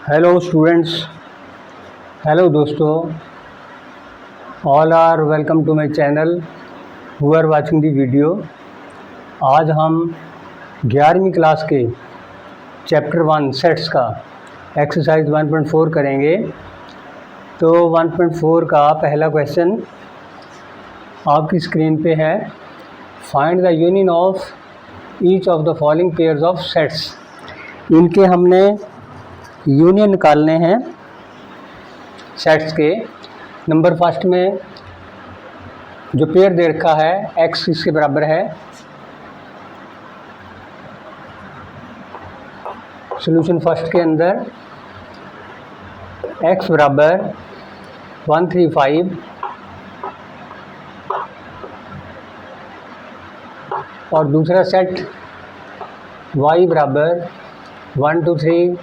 Hello students, hello दोस्तों, all are welcome to my channel who are watching the video. आज हम 11वीं class के चैप्टर 1 सेट्स का एक्सरसाइज 1.4 करेंगे। तो 1.4 का पहला क्वेश्चन आपकी स्क्रीन पे है। Find the union of each of the following pairs of sets. इनके हमने यूनियन निकालने हैं सेट्स के। नंबर फर्स्ट में जो पेयर दे रखा है x इसके बराबर है। सॉल्यूशन फर्स्ट के अंदर x बराबर 135 और दूसरा सेट y बराबर 1 2 3।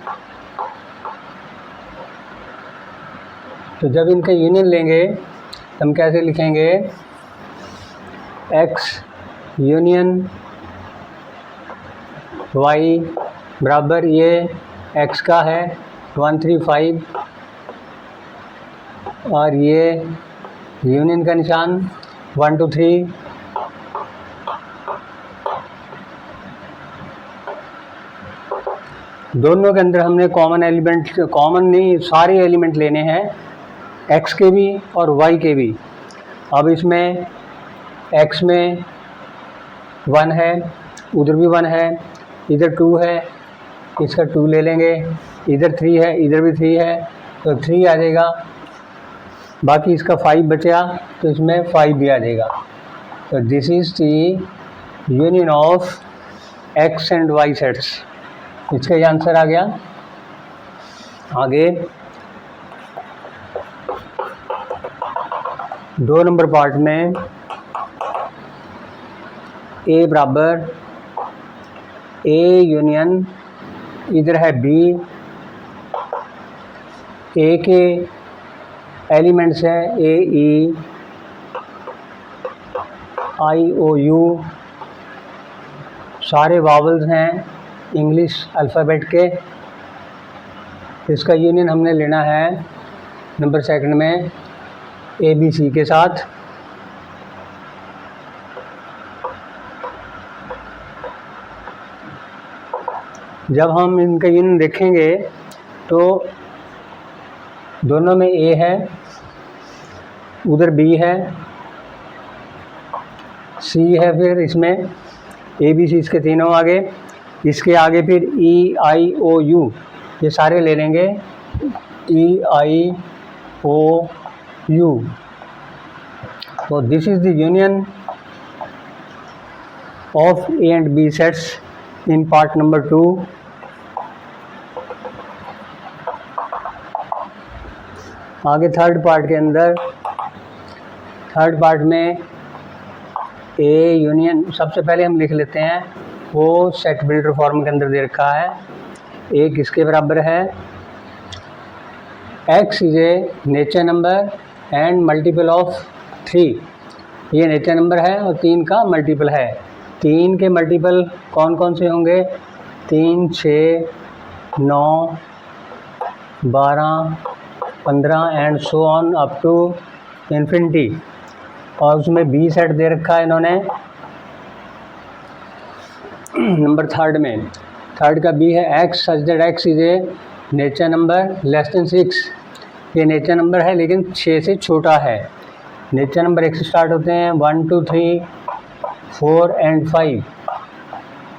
तो जब इनका यूनियन लेंगे तो हम कैसे लिखेंगे? x यूनियन y बराबर ये x का है 135 और ये यूनियन का निशान 1 2 3। दोनों के अंदर हमने कॉमन एलिमेंट, कॉमन नहीं सारे एलिमेंट लेने हैं, x के भी और y के भी। अब इसमें x में 1 है, उधर भी 1 है, इधर 2 है, इसका 2 ले लेंगे, इधर 3 है, इधर भी 3 है, तो 3 आ जाएगा। बाकी इसका 5 बचा तो इसमें 5 भी आ जाएगा। तो this is the union of x and y sets. इसका ये आंसर आ गया। आगे 2 नंबर पार्ट में a बराबर a यूनियन, इधर है b, a के एलिमेंट्स हैं a e i o u, सारे वावल्स हैं इंग्लिश अल्फ़ाबेट के। इसका यूनियन हमने लेना है नंबर सेकंड में ए बी सी के साथ। जब हम इनका यूनियन देखेंगे तो दोनों में ए है, उधर बी है, सी है, फिर इसमें ए बी सी इसके तीनों आगे, इसके आगे फिर ई आई ओ यू, ये सारे ले लेंगे ई आई ओ यू। तो this is the union of A and B sets in part number 2। आगे थर्ड पार्ट के अंदर, थर्ड पार्ट में ए यूनियन सबसे पहले हम लिख लेते हैं, वो सेट बिल्डर फॉर्म के अंदर दे रखा है। ए किसके बराबर है? x is a nature number and multiple of 3। ये नेचर नंबर है और 3 का मल्टीपल है। 3 के मल्टीपल कौन कौन से होंगे? 3 6 9 12 15 and so on up to infinity. और उसमें बी सेट दे रखा है इन्होंने नंबर थर्ड में। थर्ड का बी है x such that x is a nature number less than 6। ये नेचर नंबर है लेकिन 6 से छोटा है। नेचर नंबर 1 से स्टार्ट होते हैं, 1 2 3 4 एंड 5।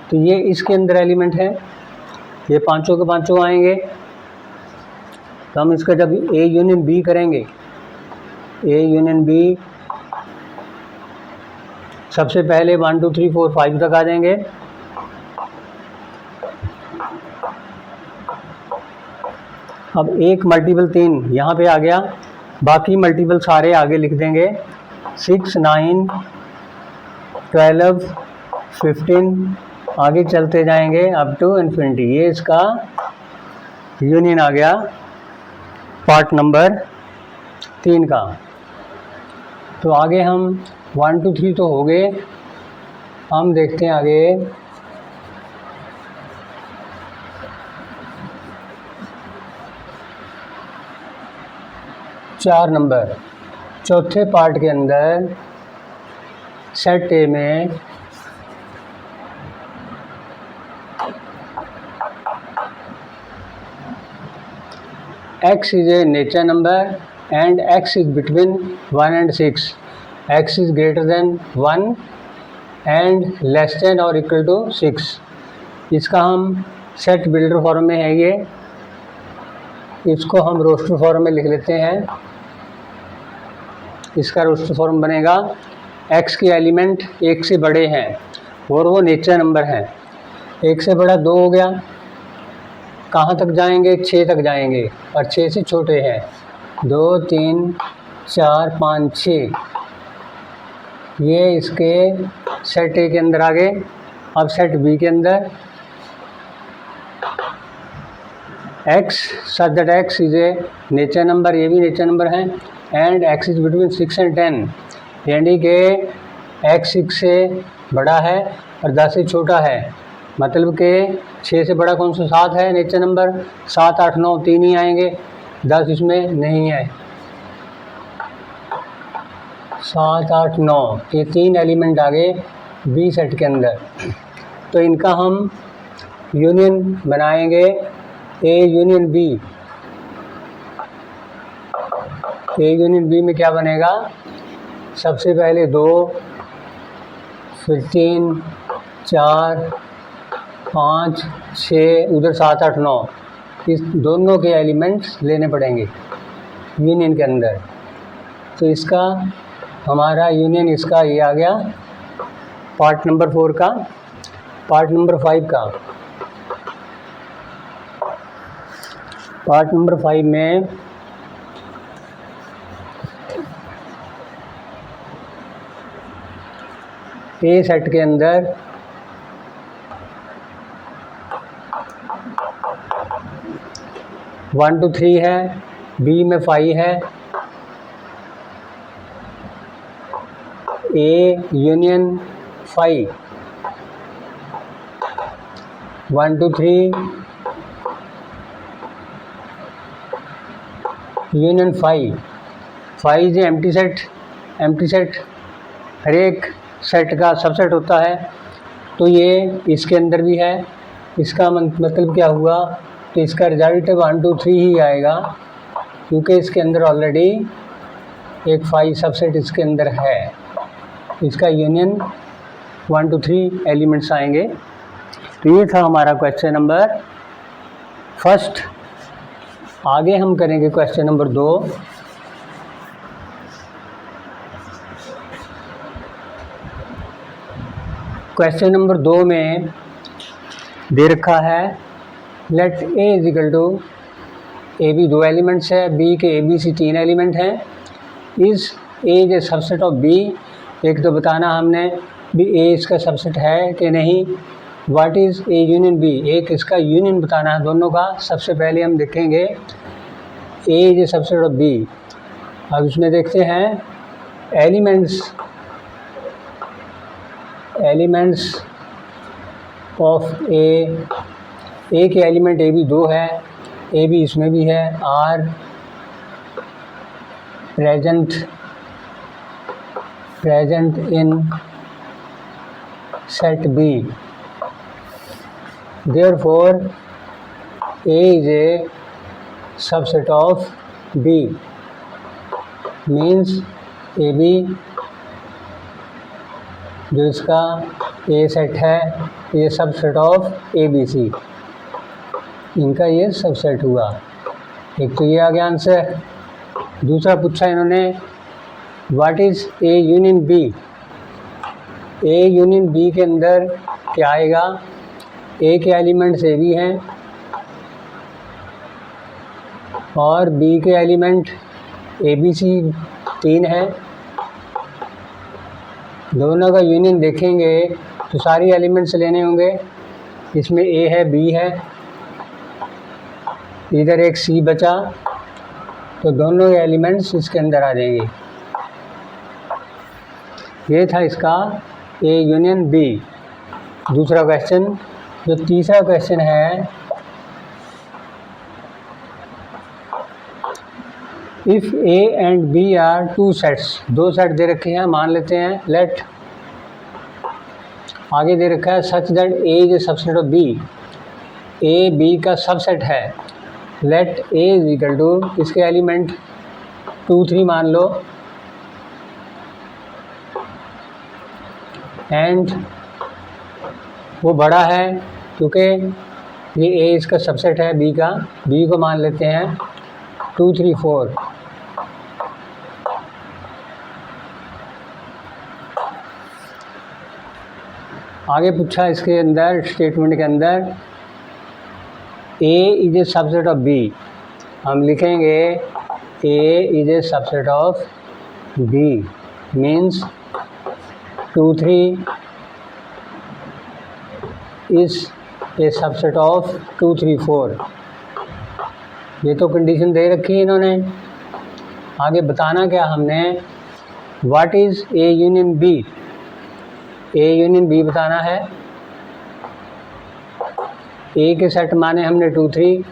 तो ये इसके अंदर एलिमेंट है, ये पांचों के पांचों आएंगे। तो हम इसका जब ए यूनियन बी करेंगे, ए यूनियन बी सबसे पहले 1 2 3 4 5 तक आ जाएंगे। अब एक मल्टीपल 3 यहाँ पे आ गया, बाकी मल्टीपल सारे आगे लिख देंगे। 6 9 12 15 आगे चलते जाएंगे अप टू इन्फिनिटी। ये इसका यूनियन आ गया पार्ट नंबर 3 का। तो आगे हम 1 2 3 तो हो गए, हम देखते हैं आगे 4 नंबर चौथे पार्ट के अंदर सेट ए में x is a natural number and x is between 1 and 6. x is greater than 1 and less than or equal to 6. इसका हम सेट बिल्डर फॉर्म में है ये, इसको हम रोस्टर फॉर्म में लिख लेते हैं। इसका रोस्टर फॉर्म बनेगा x के एलिमेंट 1 से बड़े हैं और वो नेचर नंबर हैं। 1 से बड़ा 2 हो गया, कहाँ तक जाएंगे? 6 तक जाएंगे, और 6 से छोटे हैं 2 3 4 5 6। ये इसके सेट ए के अंदर आ गए। अब सेट बी के अंदर x such that x is a nature number, ये भी नेचर नंबर है, and x is between 6 and 10, यानी कि x 6 से बड़ा है और 10 से छोटा है। मतलब कि 6 से बड़ा कौन सा? 7 है नेचर नंबर। 7 8 9 3 ही आएंगे, 10 इसमें नहीं है। 7 8 9 ये 3 एलिमेंट आ गए बी सेट के अंदर। तो इनका हम यूनियन बनाएंगे, A union B. A union B में क्या बनेगा? सबसे पहले 2, फिर 3 4 5 6, उधर 7 8 9, इस दोनों के एलिमेंट्स लेने पड़ेंगे यूनियन के अंदर। तो इसका हमारा यूनियन इसका ये आ गया पार्ट नंबर 4 का। पार्ट नंबर 5 का, पार्ट नंबर 5 में ए सेट के अंदर वन टू 3 है, बी में 5 है। A union 5 1 2 3 union 5 is empty set. Empty set हर एक सेट का सबसेट होता है, तो ये इसके अंदर भी है। इसका मतलब क्या हुआ? तो इसका रिजल्ट 1 2 3 ही आएगा, क्योंकि इसके अंदर ऑलरेडी एक 5 सबसेट इसके अंदर है। इसका यूनियन 1 2 3 एलिमेंट्स आएंगे। तो ये था हमारा क्वेश्चन नंबर फर्स्ट। आगे हम करेंगे क्वेश्चन नंबर 2। क्वेश्चन नंबर 2 में दे रखा है let A is equal to A B, 2 elements है, बी के ए बी सी 3 एलिमेंट हैं। Is A is A subset of B. एक तो बताना हमने भी ए इसका सबसेट है कि नहीं। What is A union B, एक इसका यूनियन बताना है दोनों का। सबसे पहले हम देखेंगे A is A subset of B. अब इसमें देखते हैं एलिमेंट्स ऑफ ए के एलिमेंट ए बी 2 है, ए बी इसमें भी है। Are present in set B, therefore A is a subset of B, means AB जो इसका A सेट है ये सबसेट ऑफ ABC, इनका ये सबसेट हुआ। एक तो ये आ गया आंसर। दूसरा पूछा इन्होंने what is A union B। A union B के अंदर क्या आएगा? ए के एलिमेंट्स ए बी हैं और बी के एलिमेंट ए बी सी 3 है। दोनों का यूनियन देखेंगे तो सारी एलिमेंट्स लेने होंगे। इसमें ए है, बी है, इधर एक सी बचा, तो दोनों एलिमेंट्स इसके अंदर आ जाएंगे। ये था इसका ए यूनियन बी। दूसरा क्वेश्चन। जो तीसरा क्वेश्चन है if A and B are two sets, दो सेट दे रखे हैं, मान लेते हैं लेट, आगे दे रखा है such that A is A subset of B, A B का सबसेट है, let A is equal to, इसके एलिमेंट 2 3 मान लो, एंड वो बड़ा है क्योंकि ये ए इसका सबसेट है बी का, बी को मान लेते हैं 2 3 4। आगे पूछा इसके अंदर स्टेटमेंट के अंदर A is A subset of B, हम लिखेंगे A is A subset of B means 2 3 is A subset of 2 3 4। ये तो कंडीशन दे रखी है इन्होंने। आगे बताना क्या हमने, what is A union B, A union B बताना है। ए के सेट माने हमने 2 3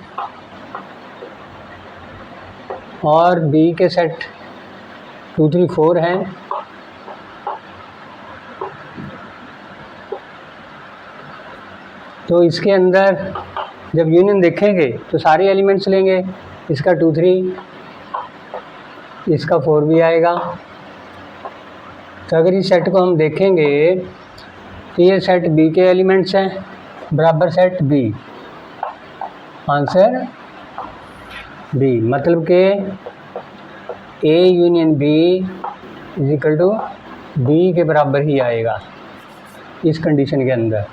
और बी के सेट 2 3 4 हैं। तो इसके अंदर जब यूनियन देखेंगे तो सारे एलिमेंट्स लेंगे, इसका 2 3, इसका 4 भी आएगा। तो अगर इस सेट को हम देखेंगे तो ये सेट बी के एलिमेंट्स हैं, बराबर सेट बी, आंसर बी, मतलब कि A union B is equal to B के बराबर ही आएगा इस कंडीशन के अंदर।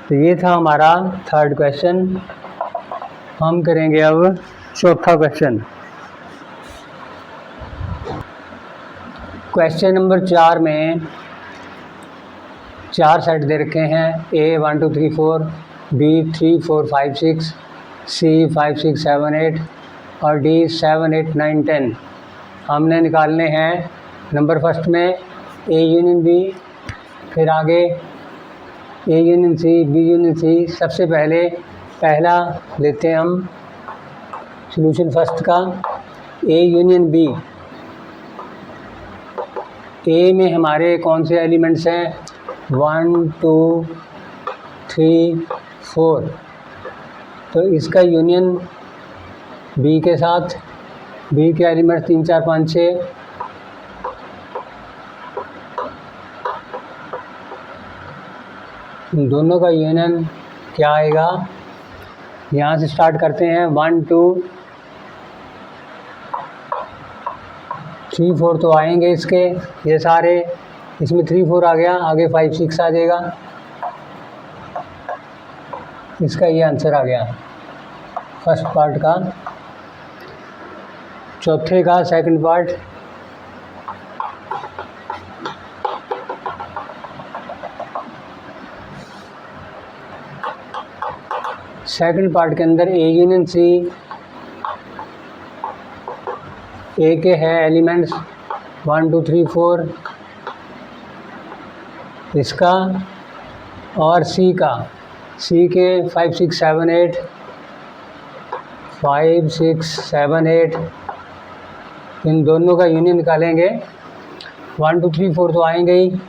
तो ये था हमारा थर्ड क्वेश्चन। हम करेंगे अब चौथा क्वेश्चन। क्वेश्चन नंबर 4 में 4 सेट दे रखे हैं, ए 1 2 3 4, बी 3 4 5 6, सी 5 6 7 8 और डी 7 8 9 10। हमने निकालने हैं नंबर फर्स्ट में ए यूनियन बी, फिर आगे A union C, B union C. सबसे पहले पहला लेते हैं हम सॉल्यूशन फर्स्ट का, ए यूनियन बी। ए में हमारे कौन से एलिमेंट्स हैं, 1 2 3 4। तो इसका यूनियन बी के साथ, बी के एलिमेंट्स 3 4 5 6, इन दोनों का यूनियन क्या आएगा, यहाँ से स्टार्ट करते हैं 1 2 3 4 तो आएंगे इसके, ये सारे, इसमें 3 4 आ गया, आगे 5 6 आ जाएगा, इसका ये आंसर आ गया फर्स्ट पार्ट का। चौथे का सेकंड पार्ट, सेकंड पार्ट के अंदर ए यूनियन सी, ए के है एलिमेंट्स 1 2 3 4, इसका और सी का, सी के 5 6 7 8, 5 6 7 8, इन दोनों का यूनियन निकालेंगे। 1 2 3 4 तो आएंगे ही,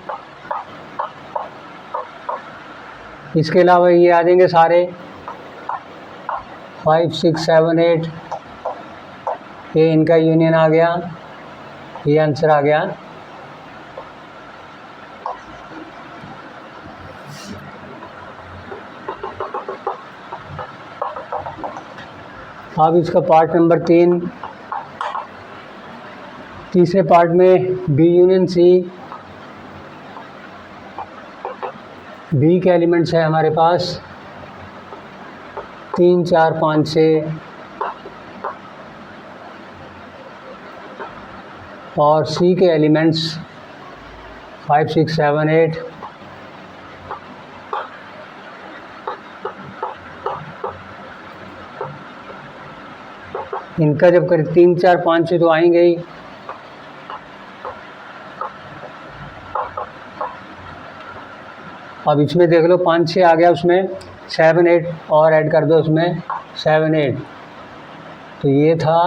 इसके अलावा ये आ जाएंगे सारे 5 6 7 8, ये इनका यूनियन आ गया, ये आंसर आ गया। अब इसका पार्ट नंबर 3, तीसरे पार्ट में बी यूनियन सी, बी के एलिमेंट्स है हमारे पास 3 4 5 6 और सी के एलिमेंट्स 5 6 7 8। इनका जब करें 3 4 5 6 तो आएंगे ही, अब इसमें देख लो 5 6 आ गया, उसमें 7 8 और ऐड कर दो उसमें, 7 8। तो ये था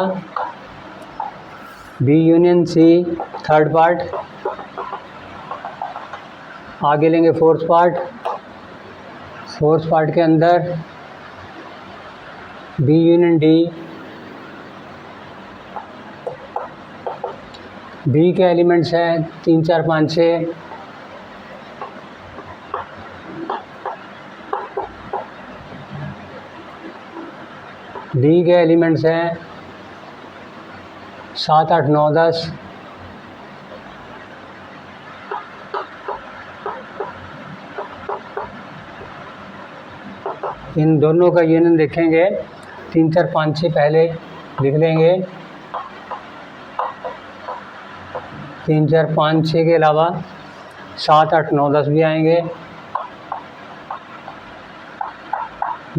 B union C third part. आगे लेंगे फोर्थ पार्ट। फोर्थ पार्ट के अंदर बी यूनियन डी, बी के एलिमेंट्स हैं 3 4 5 6। डी के एलिमेंट्स हैं 7 8 9 10। इन दोनों का यूनियन देखेंगे 3 4 5 6 पहले लिख लेंगे। 3 4 5 6 के अलावा 7 8 9 10 भी आएंगे।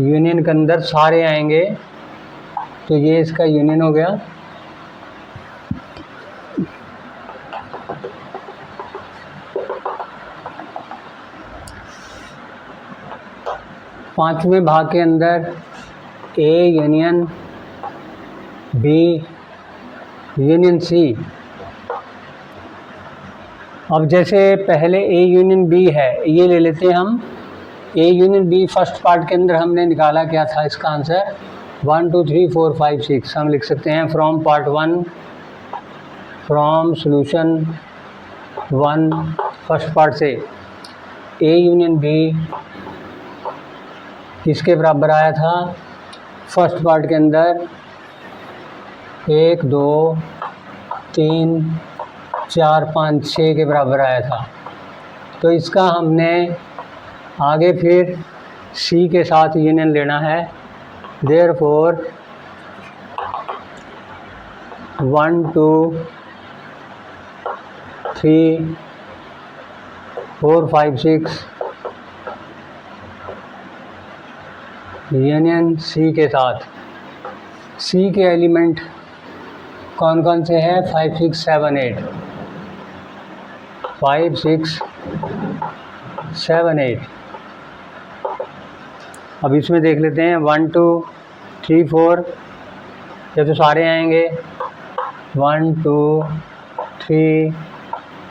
यूनियन के अंदर सारे आएंगे, तो ये इसका यूनियन हो गया। पांचवें भाग के अंदर A union B union C. अब जैसे पहले ए यूनियन बी है, ये ले लेते हैं हम। A union B first part के अंदर हमने निकाला क्या था इसका आंसर 1 2 3 4 5 6। हम लिख सकते हैं from part 1, from solution 1 first part से ए यूनियन बी किसके बराबर आया था फर्स्ट पार्ट के अंदर 1 2 3 4 5 6 के बराबर आया था। तो इसका हमने आगे फिर सी के साथ यूनियन लेना है। देयरफॉर 1 2 3 4 5 6 यूनियन सी के साथ। सी के एलिमेंट कौन कौन से हैं 5 6 7 8। 5 6 7 8। अब इसमें देख लेते हैं 1 2 3 4। ये तो सारे आएंगे 1 2 3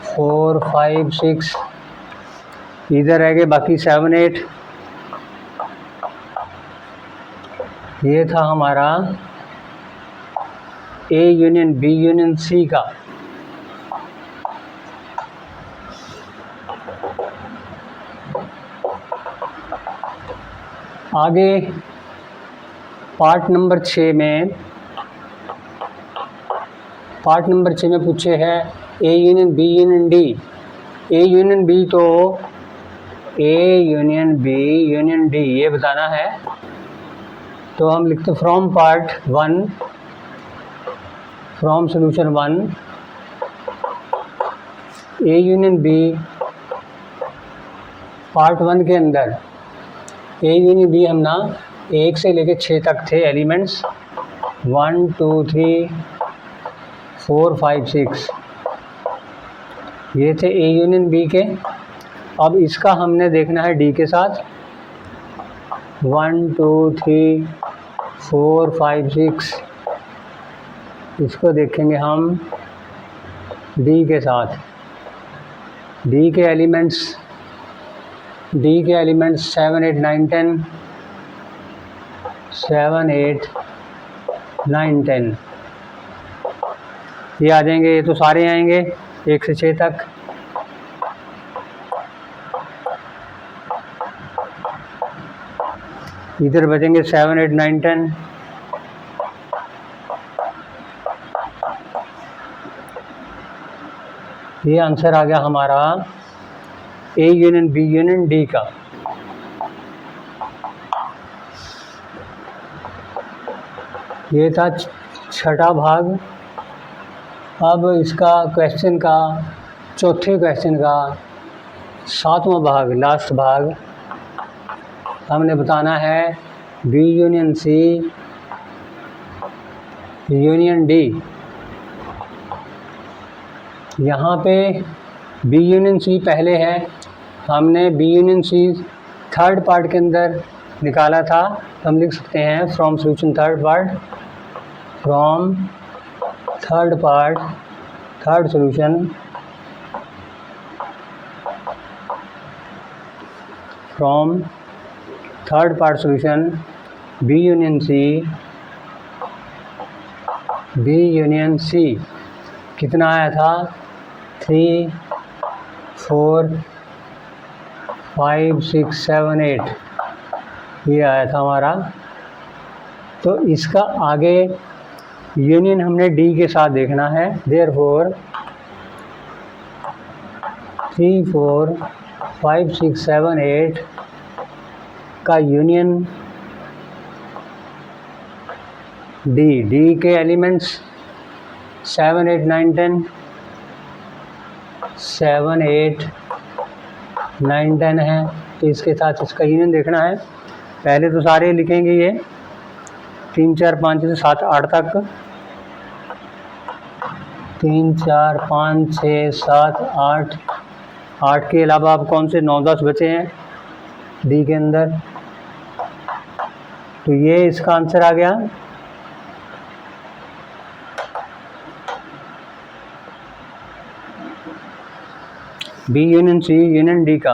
4 5 6। इधर रह गए बाकी 7 8। ये था हमारा A union B union C का। आगे पार्ट नंबर 6 में पूछे है A union B union D. A union B तो A union B union D ये बताना है। तो हम लिखते from part 1, from solution 1 A union B. Part 1 के अंदर ए यूनियन बी हम ना 1 से लेकर 6 तक थे एलिमेंट्स 1 2 3 4 5 6। ये थे ए यूनियन बी के। अब इसका हमने देखना है डी के साथ 1 2 3 4 5 6। इसको देखेंगे हम डी के साथ। डी के एलिमेंट्स 7 8 9 10 7 8 9 10 ये आ जाएंगे। ये तो सारे आएंगे 1 से 6 तक। इधर बचेंगे 7 8 9 10। ये आंसर आ गया हमारा A union B union D का। ये था छठा भाग। अब इसका क्वेश्चन का चौथे क्वेश्चन का 7वां भाग लास्ट भाग हमने बताना है B union C union D. यहाँ पे बी यूनियन सी पहले है। हमने B union C third part के अंदर निकाला था, तो हम लिख सकते हैं from solution third part, from third part, third solution, from third part solution B union C कितना आया था 3 4 5 6 7 8 ये आया था हमारा। तो इसका आगे यूनियन हमने डी के साथ देखना है, देयरफॉर 3 4 5 6 7 8 का यूनियन डी के एलिमेंट्स 7 8 9 10 7 8 9 10 है, तो इसके साथ इसका यूनियन देखना है। पहले तो सारे लिखेंगे ये 3 4 5 से 7 8 तक, 3 4 5 6 7 8 8 के अलावा अब कौन से 9 10 बचे हैं डी के अंदर, तो ये इसका आंसर आ गया। B union C union D का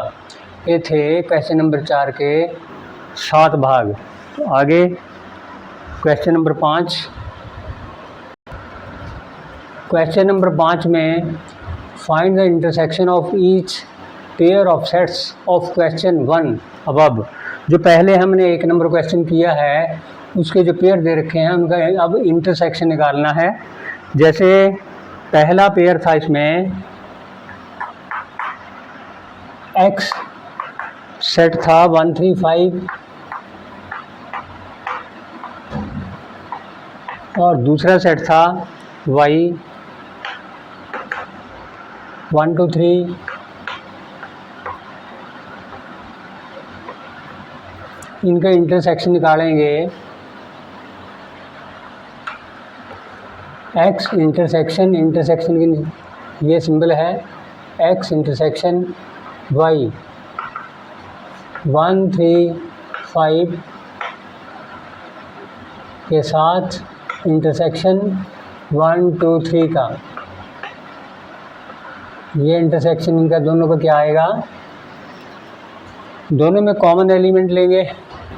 ये थे क्वेश्चन नंबर 4 के 7 भाग। तो आगे क्वेश्चन नंबर 5। क्वेश्चन नंबर 5 में find the intersection of each pair of sets of question 1 above. जो पहले हमने 1 नंबर क्वेश्चन किया है उसके जो पेयर दे रखे हैं उनका अब इंटरसेक्शन निकालना है। जैसे पहला पेयर था इसमें x सेट था 1 3 5 और दूसरा सेट था y 1 2 3। इनका इंटरसेक्शन निकालेंगे। x इंटरसेक्शन की ये सिंबल है x इंटरसेक्शन y 1 3 5 के साथ इंटरसेक्शन 1 2 3 का। ये इंटरसेक्शन इनका दोनों का क्या आएगा, दोनों में कॉमन एलिमेंट लेंगे।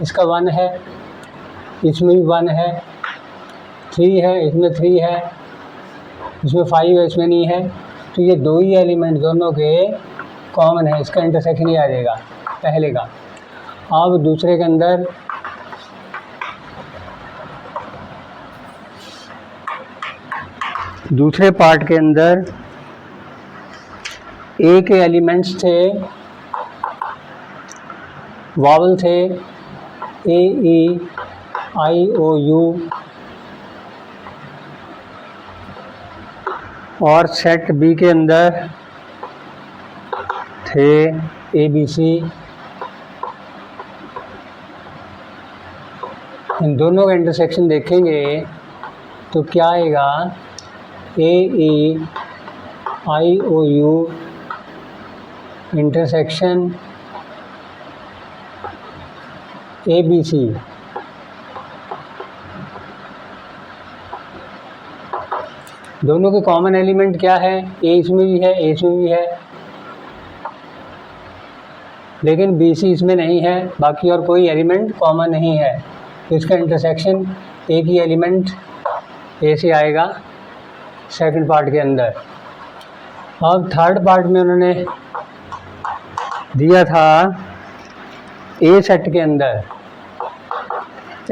इसका 1 है, इसमें भी 1 है, 3 है, इसमें 3 है, इसमें 5 है, इसमें नहीं है, तो ये दो ही एलिमेंट दोनों के कॉमन है, इसका इंटरसेक्शन ही आ जाएगा पहले का। अब दूसरे के अंदर दूसरे पार्ट के अंदर ए के एलिमेंट्स थे, वावल थे ए ई आई ओ यू, और सेट बी के अंदर थे ए बी सी। इन दोनों का इंटरसेक्शन देखेंगे तो क्या आएगा, A E I O U intersection A B C. दोनों के कॉमन एलिमेंट क्या है, ए इसमें भी है, ए इसमें भी है, लेकिन बी सी इसमें नहीं है, बाकी और कोई एलिमेंट कॉमन नहीं है, तो इसका इंटरसेक्शन एक ही एलिमेंट ए से आएगा सेकंड पार्ट के अंदर। अब थर्ड पार्ट में उन्होंने दिया था ए सेट के अंदर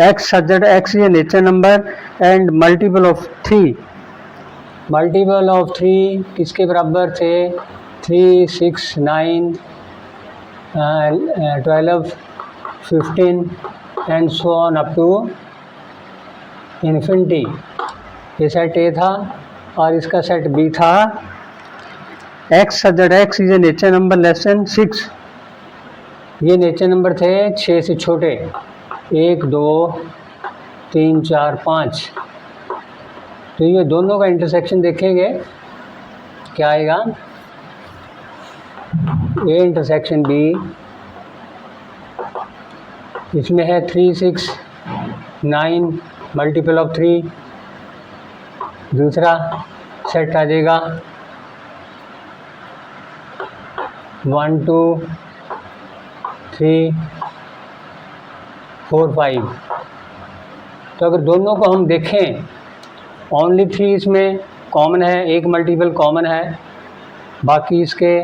एक्स सब्जेक्ट एक्स ये nature number and multiple of 3। Multiple of 3 किसके बराबर थे, 3 6 9 12 15 and so on up to infinity. ये सेट ए था और इसका सेट बी था। X subject x is a nature number less than 6। ये नेचर नंबर थे 6 से छोटे, 1 2 3 4 5। तो ये दोनों का इंटरसेक्शन देखेंगे क्या आएगा, ए इंटरसेक्शन बी इसमें है 3 6 9 मल्टीपल ऑफ 3। दूसरा सेट आ जाएगा 1 2 3 4 5। तो अगर दोनों को हम देखें, ओनली 3 इसमें कॉमन है, एक मल्टीपल कॉमन है, बाकी इसके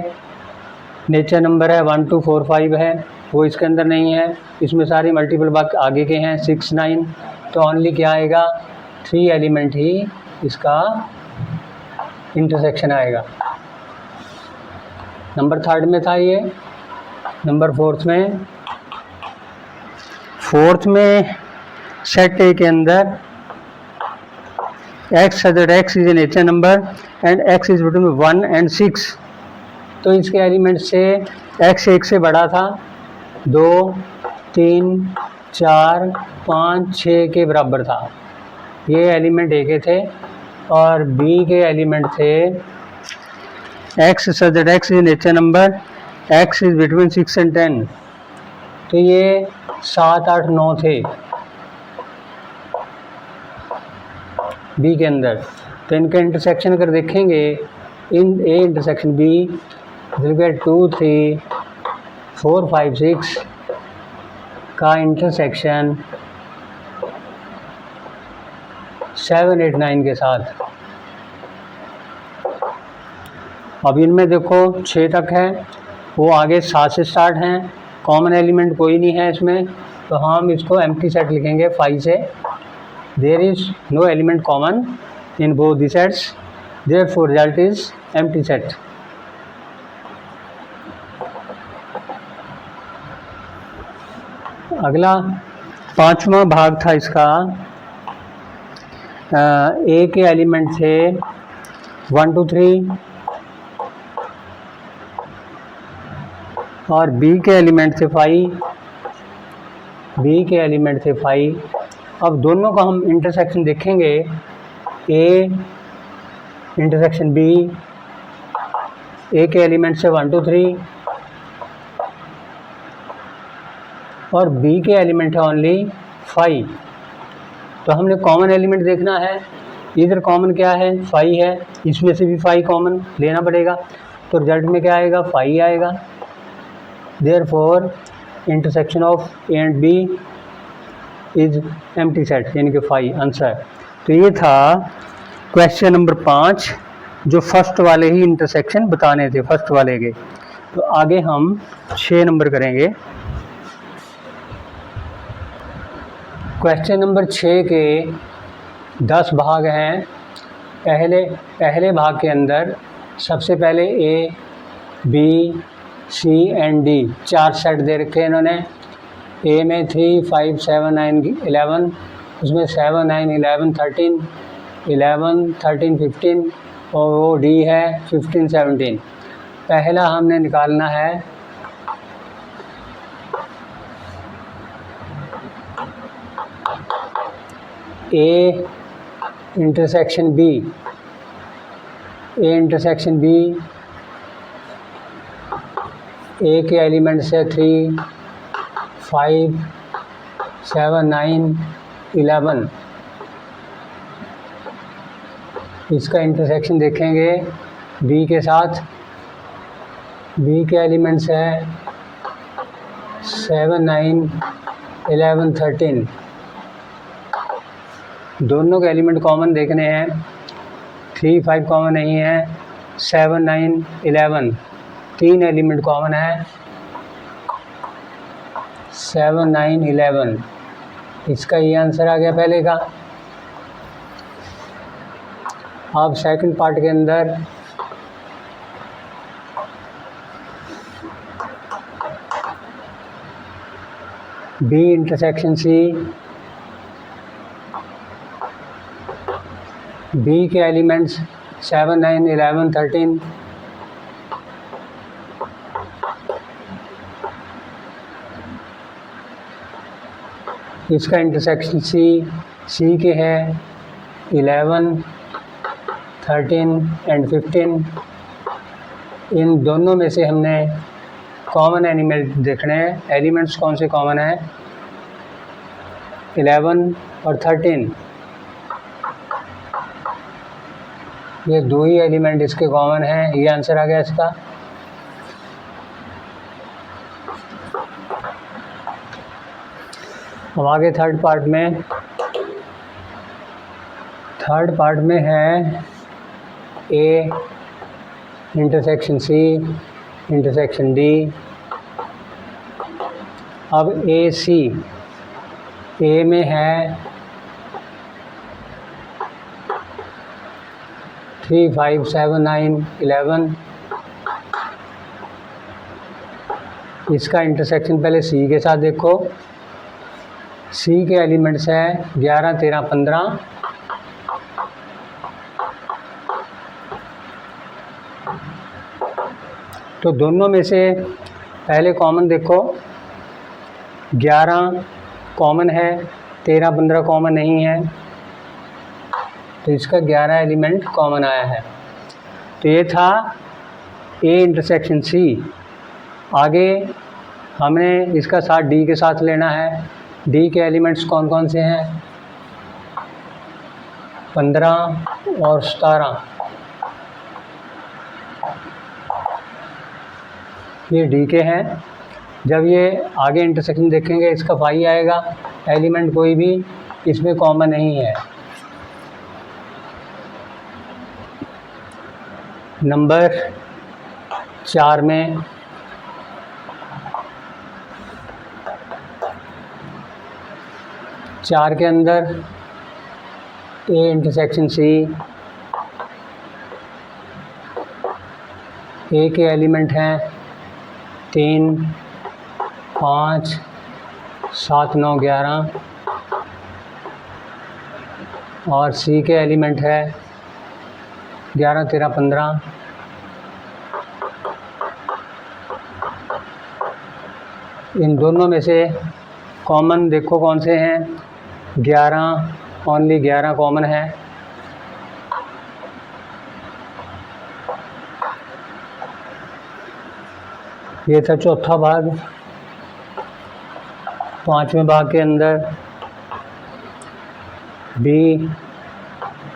नेचर नंबर है 1 2 4 5 है, वो इसके अंदर नहीं है। इसमें सारे मल्टीपल बाकी आगे के हैं 6 9। तो ओनली क्या आएगा, 3 एलिमेंट ही इसका इंटरसेक्शन आएगा। नंबर 3 में था ये। नंबर 4 में सेट ए के अंदर x such that x is a nature number and x is between 1 and 6। तो इसके एलिमेंट से x 1 से बड़ा था, 2 3 4 5 6 के बराबर था। ये एलिमेंट ए के थे। और बी के एलिमेंट थे x such that x is a nature number, x is between 6 and 10। तो ये 7 8 9 थे बी के अंदर। तो इनका इंटरसेक्शन अगर देखेंगे, इन ए इंटरसेक्शन बी 2 3 4 5 6 का इंटरसेक्शन 7 8 9 के साथ। अब इनमें देखो 6 तक है, वो आगे 7 से स्टार्ट हैं, कॉमन एलिमेंट कोई नहीं है इसमें, तो हम इसको एम्प्टी सेट लिखेंगे 5 से। There is no element common in both the sets, therefore result is empty set. अगला 5वां भाग था इसका। ए के एलिमेंट थे 1 2 3 और बी के एलिमेंट थे 5। बी के एलिमेंट थे 5। अब दोनों का हम इंटरसेक्शन देखेंगे, ए इंटरसेक्शन बी, ए के एलिमेंट से 1 2 3 और बी के एलिमेंट है ओनली 5। तो हमने कॉमन एलिमेंट देखना है, इधर कॉमन क्या है 5 है, इसमें से भी 5 कॉमन लेना पड़ेगा। तो रिजल्ट में क्या आएगा, 5 आएगा। Therefore intersection of A and B is empty set, यानी कि 5 आंसर। तो ये था क्वेश्चन नंबर 5, जो फर्स्ट वाले ही इंटरसेक्शन बताने थे, फर्स्ट वाले के। तो आगे हम 6 नंबर करेंगे। क्वेश्चन नंबर 6 के 10 भाग हैं। पहले भाग के अंदर सबसे पहले A B C and D 4 set दे रखे हैं इन्होंने। ए में 3 5 7 9 11, उसमें 7 9 11 13 11 13 15 और वो डी है 15 17। पहला हमने निकालना है A intersection B. A intersection B, A के एलिमेंट से 3 5 7 9 11। इसका इंटरसेक्शन देखेंगे बी के साथ। बी के एलिमेंट्स है 7 9 11 13। दोनों के एलिमेंट कॉमन देखने हैं, 3 5 कॉमन नहीं है, 7 9 11 3 एलिमेंट कॉमन है, 7 9 11। इसका ये आंसर आ गया पहले का। अब सेकंड पार्ट के अंदर बी इंटरसेक्शन सी, बी के एलिमेंट्स 7 9 11 13। इसका इंटरसेक्शन सी के है 11 13 एंड 15। इन दोनों में से हमने कॉमन एलिमेंट देखने हैं। एलिमेंट्स कौन से कॉमन है, 11 और 13, ये दो ही एलिमेंट इसके कॉमन हैं। ये आंसर आ गया इसका। अब आगे थर्ड पार्ट में है A intersection C intersection D. अब ए सी, ए में है 3, 5, 7, 9, 11। इसका इंटरसेक्शन पहले सी के साथ देखो। सी के एलिमेंट्स हैं 11, 13, 15। तो दोनों में से पहले कॉमन देखो, 11 कॉमन है, 13, 15 कॉमन नहीं है, तो इसका 11 एलिमेंट कॉमन आया है। तो ये था ए इंटरसेक्शन सी। आगे हमने इसका साथ डी के साथ लेना है। डी के एलिमेंट्स कौन कौन से हैं? 15 और 17, ये डी के हैं। जब ये आगे इंटरसेक्शन देखेंगे इसका 5 आएगा। एलिमेंट कोई भी इसमें कॉमन नहीं है। नंबर 4 में चार के अंदर ए इंटरसेक्शन सी, ए के एलिमेंट हैं 3, 5, 7, 9, 11 और सी के एलिमेंट है 11, 13, 15। इन दोनों में से कॉमन देखो कौन से हैं। 11, ओनली 11 कॉमन है। ये था चौथा भाग। पांचवें भाग के अंदर बी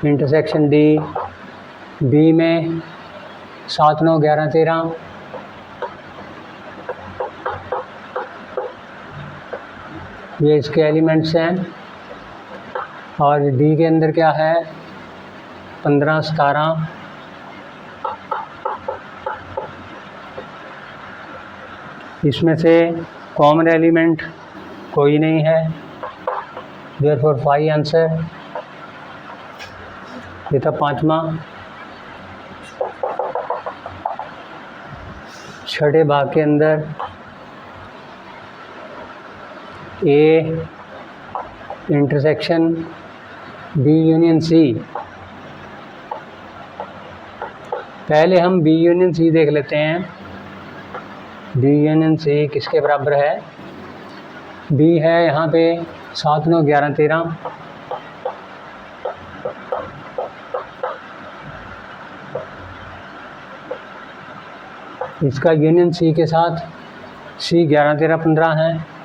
इंटरसेक्शन डी, बी में 7, 9, 11, 13। ये इसके एलिमेंट्स हैं। और डी के अंदर क्या है? 15, 17। इसमें से कॉमन एलिमेंट कोई नहीं है, देयरफॉर 5 आंसर। ये था पांचवा। छठे भाग के अंदर A intersection B union C. पहले हम बी यूनियन सी देख लेते हैं। बी यूनियन सी किसके बराबर है? बी है यहाँ पे 7, 9, 11, 13। इसका यूनियन सी के साथ सी 11, 13, 15 है।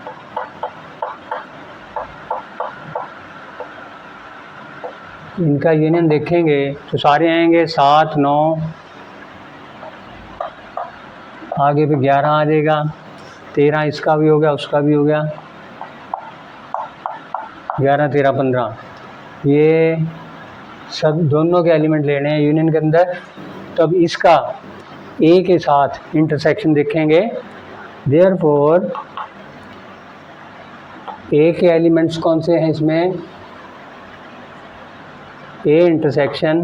इनका यूनियन देखेंगे तो सारे आएंगे 7, 9, आगे भी 11 आ जाएगा, 13 इसका भी हो गया, उसका भी हो गया, 11, 13, 15। ये सब दोनों के एलिमेंट लेने हैं यूनियन के अंदर। तब इसका ए के साथ इंटरसेक्शन देखेंगे। देयरफॉर ए के एलिमेंट्स कौन से हैं इसमें? A intersection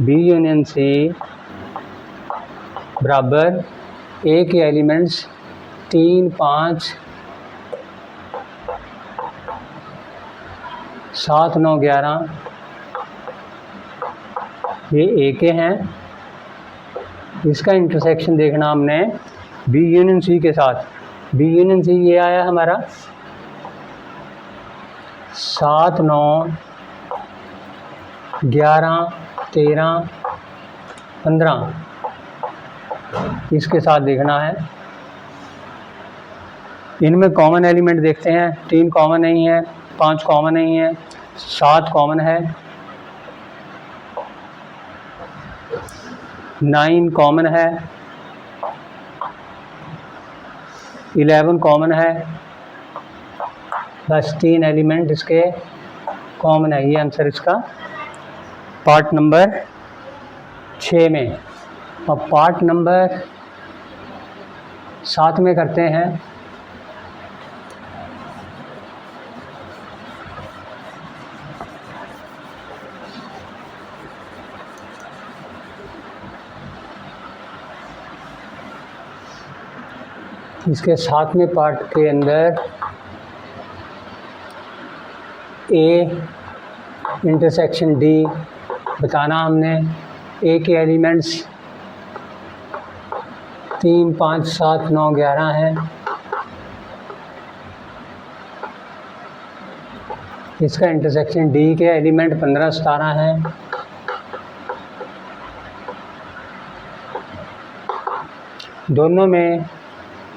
B union C बराबर ए के एलिमेंट्स 3, 5, 7, 9, 11। ये ए के हैं। इसका इंटरसेक्शन देखना हमने बी यूनियन सी के साथ। बी यूनियन सी ये आया हमारा 7, 9, 11, 13, 15। इसके साथ देखना है। इनमें कॉमन एलिमेंट देखते हैं, 3 कॉमन नहीं है, 5 कॉमन नहीं है, 7 कॉमन है, 9 कॉमन है, 11 कॉमन है। बस 3 एलिमेंट इसके कॉमन है। ये आंसर इसका पार्ट नंबर 6 में। अब पार्ट नंबर 7 में करते हैं। इसके 7वें पार्ट के अंदर ए इंटरसेक्शन डी बताना हमने। ए के एलिमेंट्स 3, 5, 7, 9, 11 हैं। इसका इंटरसेक्शन डी के एलिमेंट 15, 17 हैं। दोनों में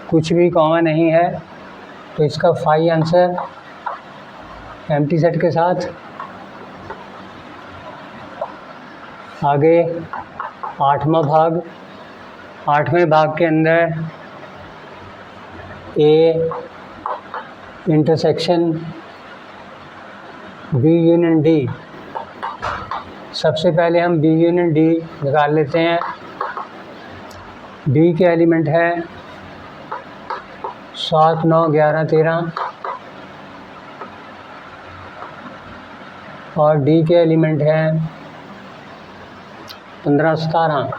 कुछ भी कॉमन नहीं है, तो इसका 5 आंसर एम्प्टी सेट के साथ। आगे 8वां भाग। 8वें भाग के अंदर A intersection B union D. सबसे पहले हम बी यूनियन डी निकाल लेते हैं। बी के एलिमेंट है 7, 9, 11, 13 और डी के एलिमेंट है 15, 17।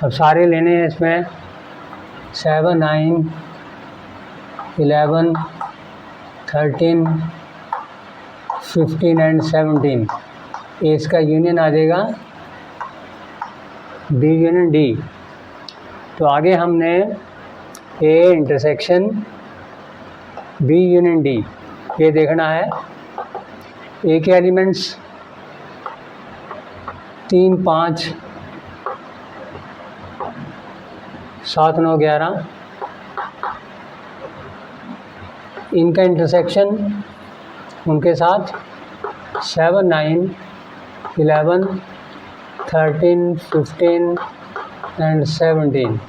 अब सारे लेने हैं इसमें 7, 9, 11, 13, 15 एंड 17। ए इसका यूनियन आ जाएगा बी यूनियन डी। तो आगे हमने A intersection B union D ये देखना है। ए के एलिमेंट्स 3, 5, 7, 9, 11। इनका इंटरसेक्शन उनके साथ 7, 9, 11, 13, 15 एंड 17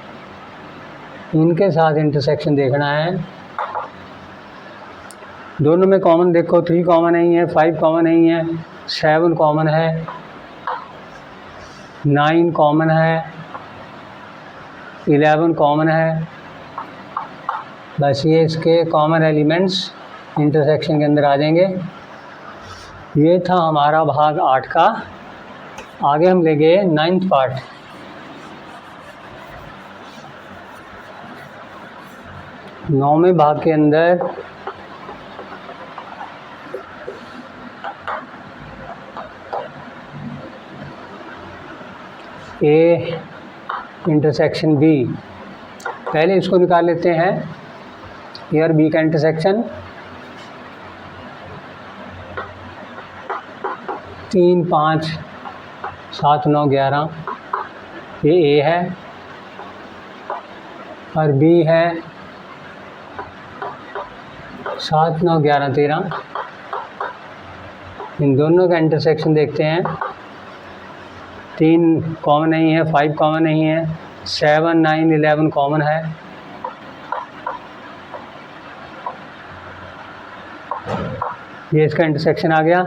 इनके साथ इंटरसेक्शन देखना है। दोनों में कॉमन देखो 3 कॉमन नहीं है, 5 कॉमन नहीं है, 7 कॉमन है, 9 कॉमन है, 11 कॉमन है। बस ये इसके कॉमन एलिमेंट्स इंटरसेक्शन के अंदर आ जाएंगे। ये था हमारा भाग 8 का। आगे हम लेंगे 9th पार्ट। नौवें भाग के अंदर ए इंटरसेक्शन बी। पहले इसको निकाल लेते हैं। यार बी का इंटरसेक्शन 3, 5, 7, 9, 11 ये ए है और बी है 7, 9, 11, 13। इन दोनों का इंटरसेक्शन देखते हैं। 3 कॉमन नहीं है, 5 कॉमन नहीं है, 7, 9, 11 कॉमन है। ये इसका इंटरसेक्शन आ गया।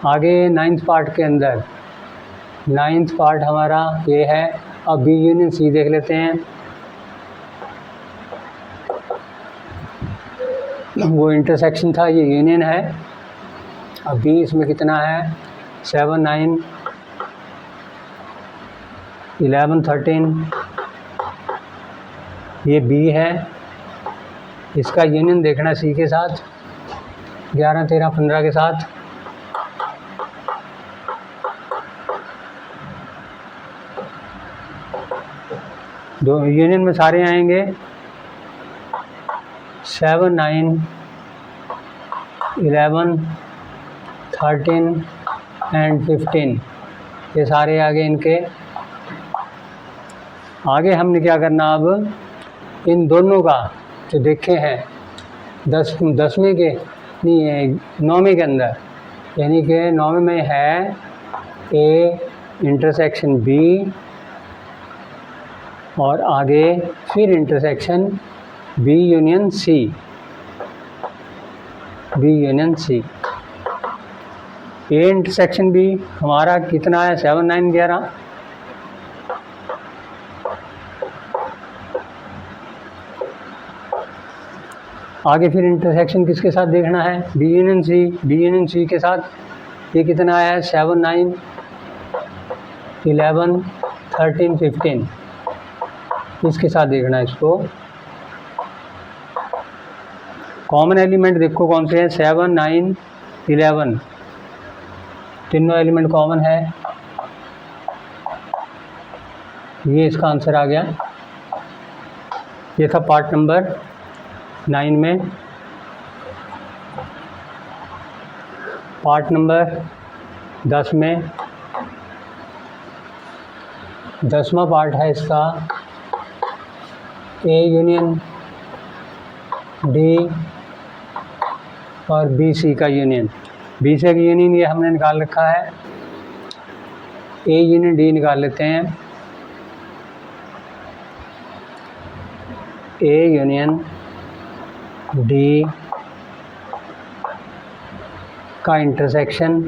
आगे 9th पार्ट के अंदर 9th पार्ट हमारा ये है। अब बी यूनियन सी देख लेते हैं। वो इंटरसेक्शन था, ये यूनियन है। अब बी इसमें कितना है 7, 9, 11, 13 ये बी है। इसका यूनियन देखना सी के साथ 11, 13, 15 के साथ। दो यूनियन में सारे आएंगे 7, 9, 11, 13 एंड 15 ये सारे आगे इनके। आगे हमने क्या करना, अब इन दोनों का जो देखे हैं 10वें के नहीं है 9वें के अंदर, यानी कि 9वें में है ए इंटरसेक्शन बी और आगे फिर intersection B union C, B union C. A intersection B हमारा कितना है 7 9 11। आगे फिर इंटरसेक्शन किसके साथ देखना है, B union C, B union C के साथ ये कितना है 7 9 11 13 15, इसके साथ देखना है इसको। कॉमन एलिमेंट देखो कौन से हैं, 7 9 11, तीनों एलिमेंट कॉमन है, ये इसका आंसर आ गया। ये था पार्ट नंबर 9 में। पार्ट नंबर 10 में 10वां पार्ट है इसका ए यूनियन डी और बी सी का यूनियन। बी सी का यूनियन ये हमने निकाल रखा है, ए यूनियन डी निकाल लेते हैं। ए यूनियन डी का इंटरसेक्शन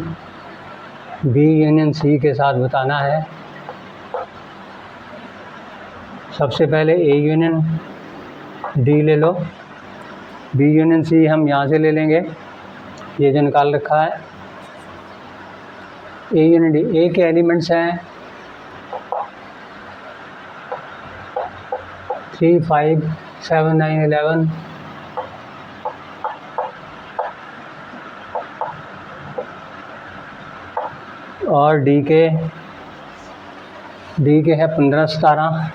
बी यूनियन सी के साथ बताना है। सबसे पहले ए यूनियन डी ले लो, बी यूनियन सी हम यहाँ से ले लेंगे, ये जो निकाल रखा है। ए यूनियन डी, ए के एलिमेंट्स हैं 3 5 7 9 11, और डी के है 15 17।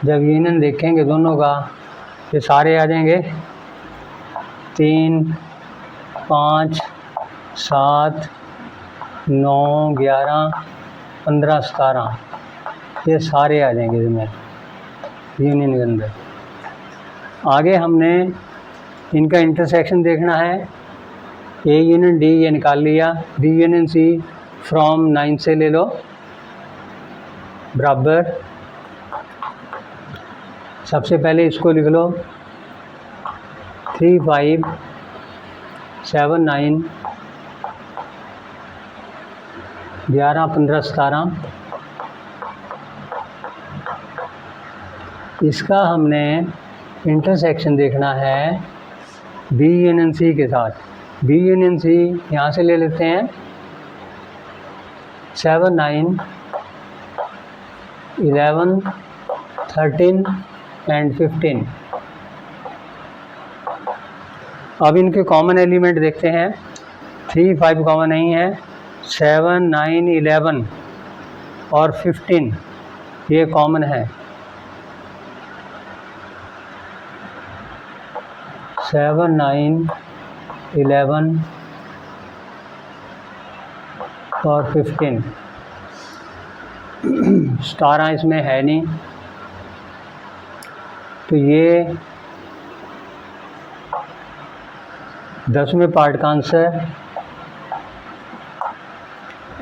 जब यूनियन देखेंगे दोनों का ये सारे आ जाएंगे 3 5 7 9 11 15 17, ये सारे आ जाएंगे इसमें यूनियन के अंदर। आगे हमने इनका इंटरसेक्शन देखना है। ए यूनियन डी ये निकाल लिया, बी यूनियन सी फ्रॉम 9 से ले लो बराबर। सबसे पहले इसको लिख लो 3 5 7 9 11 15 17। इसका हमने इंटरसेक्शन देखना है बी यूनियन सी के साथ। बी यूनियन सी यहाँ से ले लेते हैं 7 9 11 13 एंड 15। अब इनके कॉमन एलिमेंट देखते हैं। 3 5 कॉमन नहीं है, 7 9 11 और 15 ये कॉमन है। 7 9 11 और 15, 17 इसमें है नहीं, तो ये 10वें पार्ट का आंसर।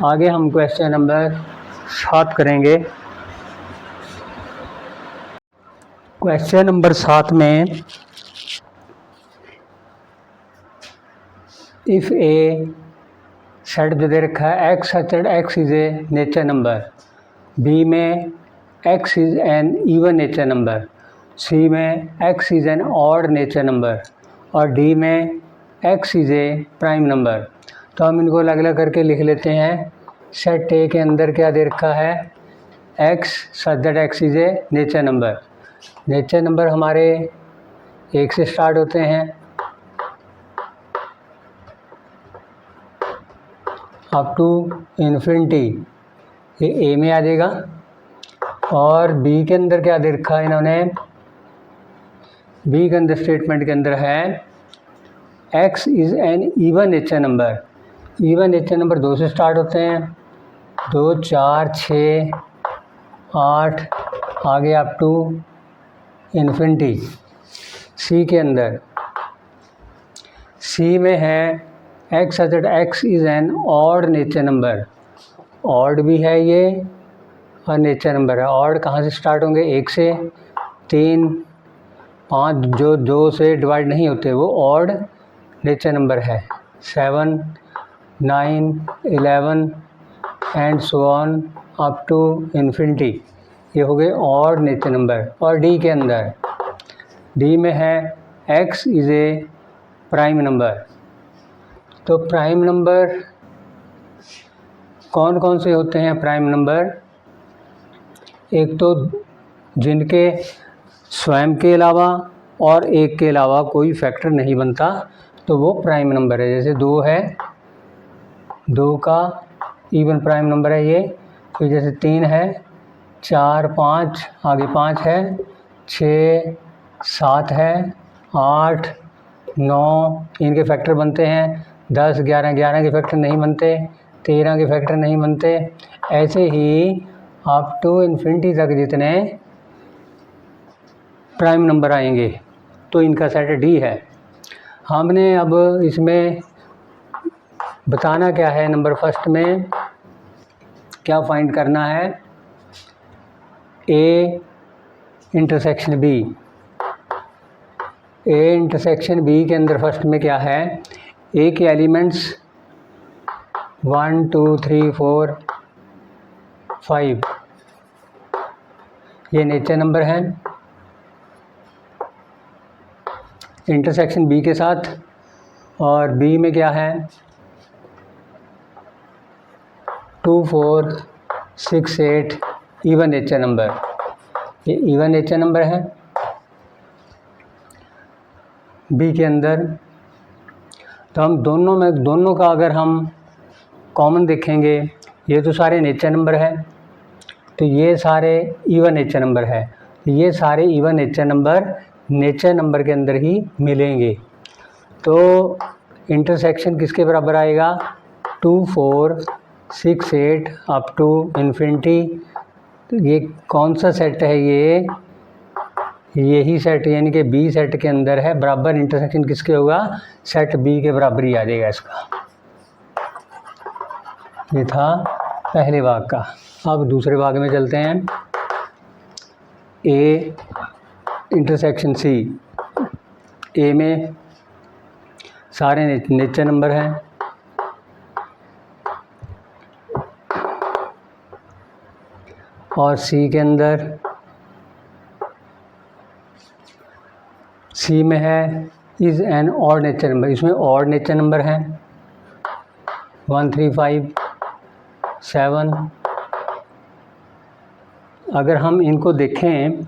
आगे हम क्वेश्चन नंबर 7 करेंगे। क्वेश्चन नंबर 7 में इफ़ ए सेट दे रखा है x such x is a nature number, B में x is an even nature number, C में x is an odd nature number और डी में x is a prime number. तो हम इनको अलग अलग करके लिख लेते हैं। सेट ए के अंदर क्या दे रखा है, x such that x is a nature number. Nature number हमारे 1 से स्टार्ट होते हैं अप टू इन्फिनिटी, ये ए में आ जाएगा। और बी के अंदर क्या दे रखा है इन्होंने, बी के अंदर स्टेटमेंट के अंदर है x is an even nature number. Even nature number 2 से स्टार्ट होते हैं 2 4 6 8 आगे अप टू इन्फिनिटी। सी के अंदर, सी में है x such that x is an odd nature number. Odd भी है ये और नेचर नंबर है। ऑड कहाँ से स्टार्ट होंगे? 1 से 3 5 जो 2 से डिवाइड नहीं होते वो ऑड नेचर नंबर है। 7 9 11 and so on up to infinity, ये हो गए ऑड नेचर नंबर। और डी के अंदर, डी में है x is a prime number. तो प्राइम नंबर कौन कौन से होते हैं प्राइम नंबर? एक तो जिनके स्वयं के अलावा और एक के अलावा कोई फैक्टर नहीं बनता तो वो प्राइम नंबर है। जैसे 2 है, 2 का इवन प्राइम नंबर है ये। फिर जैसे 3 है, 4 5 आगे 5 है, 6 7 है, 8 9 इनके फैक्टर बनते हैं। 10 11 11 के फैक्टर नहीं बनते, 13 के फैक्टर नहीं बनते। ऐसे ही अप टू इन्फिनिटी तक जितने प्राइम नंबर आएंगे तो इनका सेट डी है। हमने अब इसमें बताना क्या है, नंबर फर्स्ट में क्या फाइंड करना है? A intersection B. A intersection B के अंदर फर्स्ट में क्या है? ए के एलिमेंट्स 1 2 3 4 5 ये नेचर नंबर हैं इंटरसेक्शन बी के साथ। और बी में क्या है? 2 4 6 8 इवन नेचर नंबर, ये इवन नेचर नंबर है बी के अंदर। तो हम दोनों का अगर हम कॉमन देखेंगे, ये तो सारे नेचर नंबर है तो ये सारे इवन नेचर नंबर है। ये सारे इवन नेचर नंबर के अंदर ही मिलेंगे। तो इंटरसेक्शन किसके बराबर आएगा? 2 4 6 8 अप टू इन्फिनिटी। ये कौन सा सेट है? ये यही सेट यानी कि बी सेट के अंदर है। बराबर इंटरसेक्शन किसके होगा? सेट बी के बराबर ही आ जाएगा इसका। ये था पहले भाग का। अब दूसरे भाग में चलते हैं। ए इंटरसेक्शन सी। ए में सारे नेचर नंबर हैं। और सी के अंदर, सी में है is an odd nature number. इसमें ऑड नेचर नंबर हैं 1 3 5 7। अगर हम इनको देखें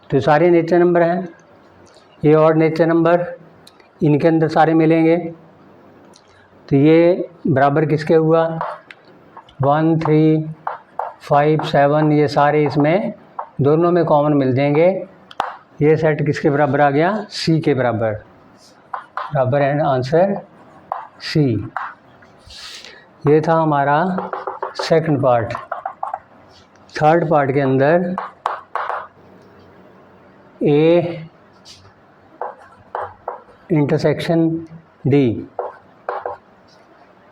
तो सारे नेचर नंबर हैं। ये ऑड नेचर नंबर इनके अंदर सारे मिलेंगे तो ये बराबर किसके हुआ? 1 3 5 7 ये सारे इसमें दोनों में कॉमन मिल जाएंगे। ये सेट किसके बराबर आ गया? सी के बराबर। बराबर एंड आंसर सी। ये था हमारा सेकंड पार्ट। थर्ड पार्ट के अंदर ए इंटरसेक्शन डी।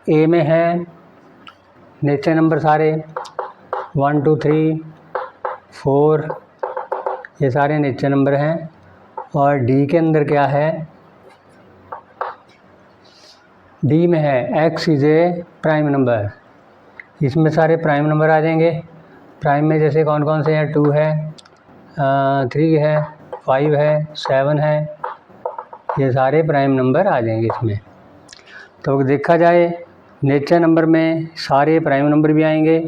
ए में है नेचर नंबर सारे 1 2 3 4 ये सारे नेचर नंबर हैं। और डी के अंदर क्या है? डी में है x is a prime number. इसमें सारे प्राइम नंबर आ जाएंगे। प्राइम में जैसे कौन कौन से हैं? 2 है, 3 है, 5 है, 7 है। ये सारे प्राइम नंबर आ जाएंगे इसमें। तो देखा जाए नेचर नंबर में सारे प्राइम नंबर भी आएंगे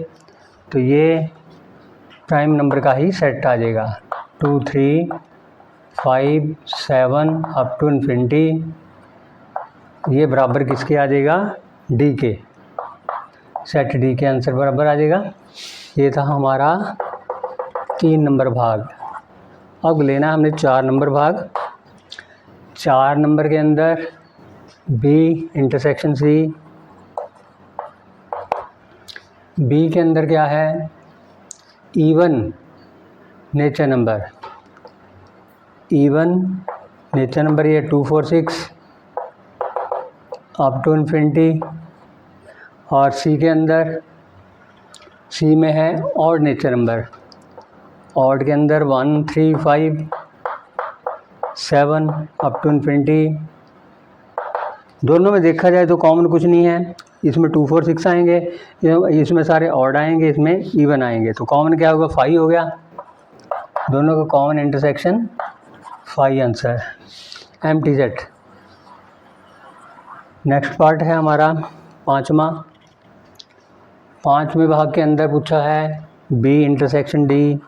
तो ये प्राइम नंबर का ही सेट आ जाएगा। 2 3 5 7 अप टू इन्फिनिटी। ये बराबर किसके आ जाएगा? डी के। सेट डी के आंसर बराबर आ जाएगा। ये था हमारा 3 नंबर भाग। अब लेना हमने 4 नंबर भाग। 4 नंबर के अंदर बी इंटरसेक्शन सी। बी के अंदर क्या है, even nature number, even nature number ये 2 4 6 अप टू इन्फिनिटी। और सी के अंदर, सी में है ऑड नेचर नंबर, ऑड के अंदर 1 3 5 7 अप टू इन्फिनिटी। दोनों में देखा जाए तो कॉमन कुछ नहीं है, इसमें 2 4 6 आएंगे, इसमें सारे ऑड आएंगे, इसमें इवन आएंगे, तो कॉमन क्या होगा, 5 हो गया। दोनों का common intersection 5 answer, empty set. Next part है हमारा पाँचवें भाग के अंदर पूछा है बी इंटरसेक्शन डी।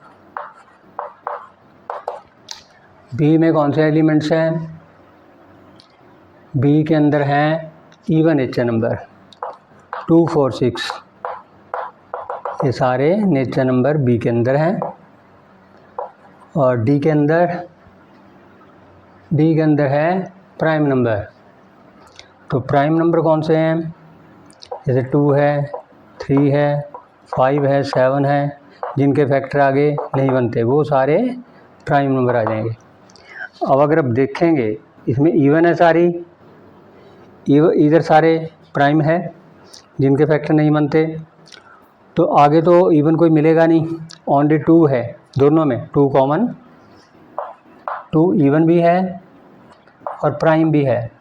बी में कौन से एलिमेंट्स हैं, बी के अंदर हैं इवन नेचर नंबर 2 4 6, ये सारे नेचर नंबर बी के अंदर हैं। और डी के अंदर है प्राइम नंबर, तो प्राइम नंबर कौन से हैं, जैसे 2 है, 3 है, 5 है, 7 है, जिनके फैक्टर आगे नहीं बनते वो सारे प्राइम नंबर आ जाएंगे। अब अगर आप देखेंगे इसमें इवन है सारी, इधर सारे प्राइम है जिनके फैक्टर नहीं बनते, तो आगे तो इवन कोई मिलेगा नहीं, ओनली 2 है दोनों में, 2 कॉमन, 2 इवन भी है और प्राइम भी है।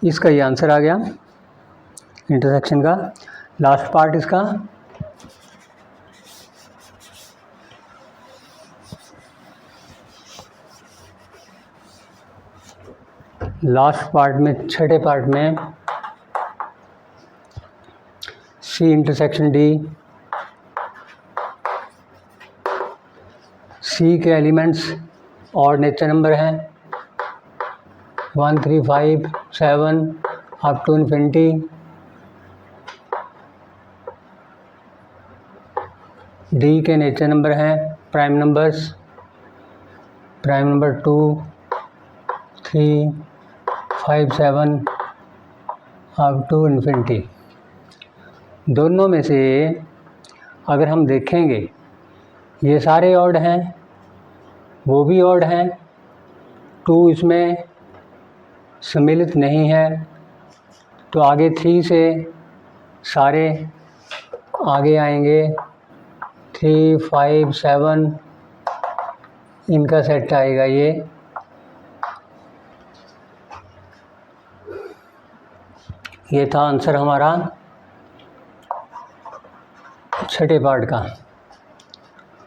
इसका ये आंसर आ गया इंटरसेक्शन का। लास्ट पार्ट इसका, लास्ट पार्ट में, छठे पार्ट में सी इंटरसेक्शन डी। सी के एलिमेंट्स ऑड नेचर नंबर हैं 1 3 5 7 अप टू इन्फिनिटी। डी के नेचर नंबर हैं prime numbers, prime number 2 3 5 7 up to infinity. दोनों में से अगर हम देखेंगे ये सारे ऑड हैं, वो भी ऑड हैं, 2 इसमें सम्मिलित नहीं है, तो आगे 3 से सारे आगे आएंगे, 3 5 7 इनका सेट आएगा ये था आंसर हमारा छठे पार्ट का,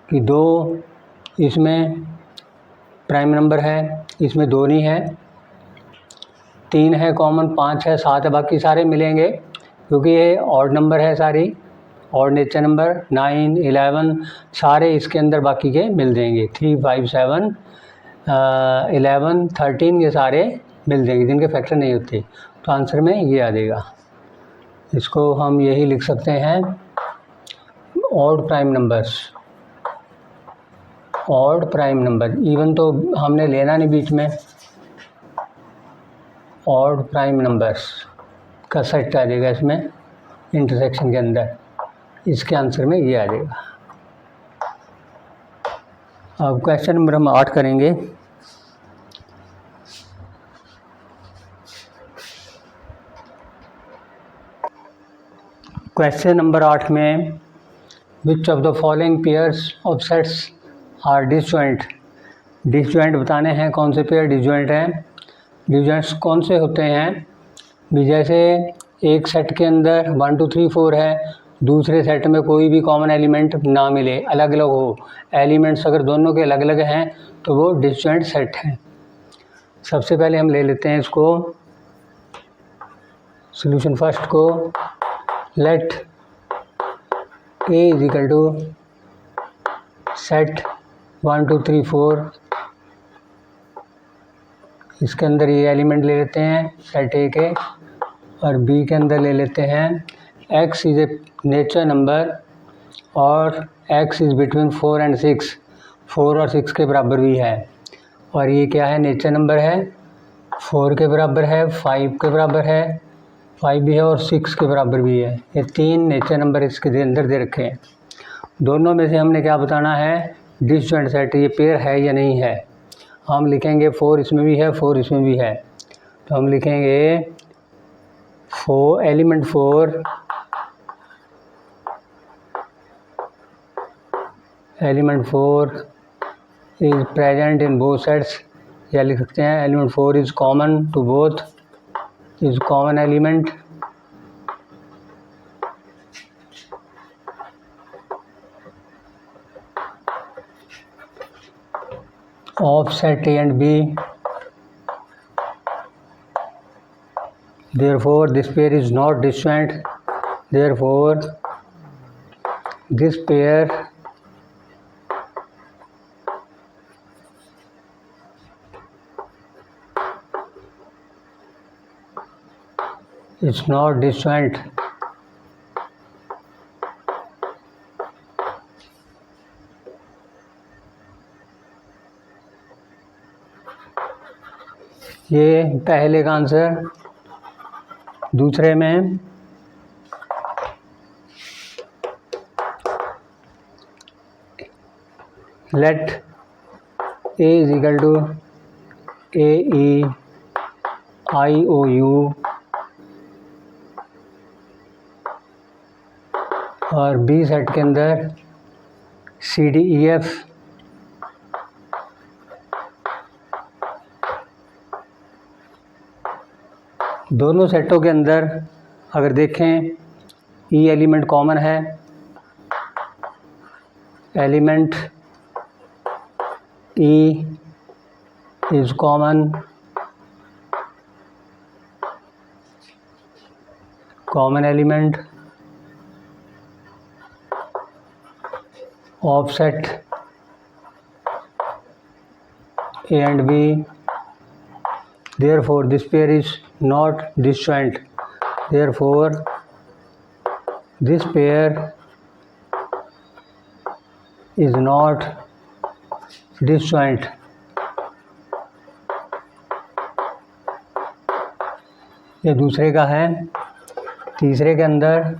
कि 2 इसमें प्राइम नंबर है, इसमें 2 नहीं है, 3 है कॉमन, 5 है, 7 है, बाकी सारे मिलेंगे क्योंकि ये ऑड नंबर है, सारी ऑड नेचर नंबर 9 11 सारे इसके अंदर बाकी के मिल जाएंगे, 3 5 7 11 13 ये सारे मिल जाएंगे जिनके फैक्टर नहीं होते, तो आंसर में ये आ जाएगा। इसको हम यही लिख सकते हैं odd prime numbers, odd prime number, even तो हमने लेना नहीं बीच में, ऑड प्राइम नंबर्स का सेट आ जाएगा इसमें इंटरसेक्शन के अंदर, इसके आंसर में ये आ जाएगा। अब क्वेश्चन नंबर हम 8 करेंगे। क्वेश्चन नंबर 8 में which of the following pairs of sets are disjoint. Disjoint बताने हैं कौन से पेयर डिसजॉइंट हैं। डिसजॉइंट्स कौन से होते हैं भी, जैसे एक सेट के अंदर 1 2 3 4 है, दूसरे सेट में कोई भी कॉमन एलिमेंट ना मिले, अलग अलग हो, एलिमेंट्स अगर दोनों के अलग अलग हैं तो वो डिसजॉइंट सेट है। सबसे पहले हम ले लेते हैं इसको सॉल्यूशन फर्स्ट को, let A is equal to set 1 2 3 4, इसके अंदर ये एलिमेंट ले लेते हैं सेट A के, और B के अंदर ले लेते हैं X is a nature number और X इज़ बिटवीन 4 एंड 6, 4 और 6 के बराबर भी है, और ये क्या है नेचर नंबर है, 4 के बराबर है, 5 के बराबर है, 5 भी है और 6 के बराबर भी है। ये 3 नेचर नंबर इसके अंदर दे रखे हैं। दोनों में से हमने क्या बताना है, डिसजॉइंट सेट ये पेयर है या नहीं है। हम लिखेंगे 4 इसमें भी है, 4 इसमें भी है, तो हम लिखेंगे 4 element 4 is present in both sets, या लिख सकते हैं element 4 is common to both, is common element of set A and B, therefore this pair is not disjoint, therefore this pair is not disjoint. ये पहले का answer. दूसरे में let A is equal to AEIOU और B set के अंदर CDEF दोनों सेटों के अंदर अगर देखें E एलिमेंट कॉमन है, element E is common element of set A and B, therefore this pair is not disjoint, therefore this pair is not disjoint. ये दूसरे का है। तीसरे के अंदर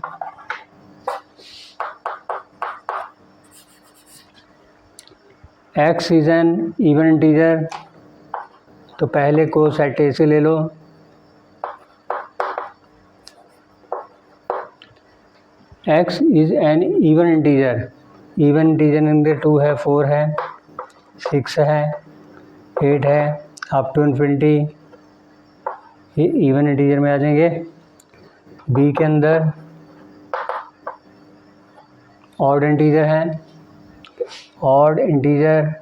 x is an even integer, तो पहले को सेट ए से ले लो। x is an even integer, even integer अंदर 2 है, 4 है, 6 है, 8 है, अप टू इन्फिनिटी, ये इवन इंटीजर में आ जाएंगे। b के अंदर ऑड इंटीजर है, odd integer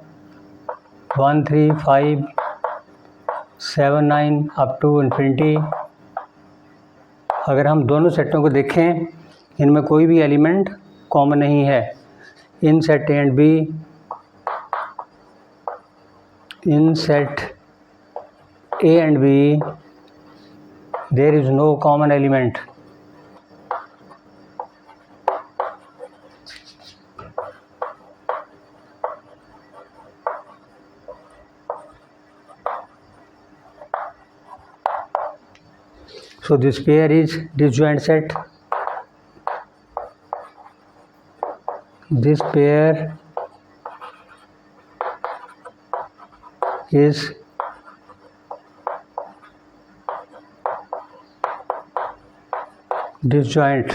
1 3 5 7 9 up to infinity. अगर हम दोनों सेटों को देखें, इनमें कोई भी एलिमेंट कॉमन नहीं है। In set A and B, in set A and B there is no common element. So this pair is disjoint set. This pair is disjoint.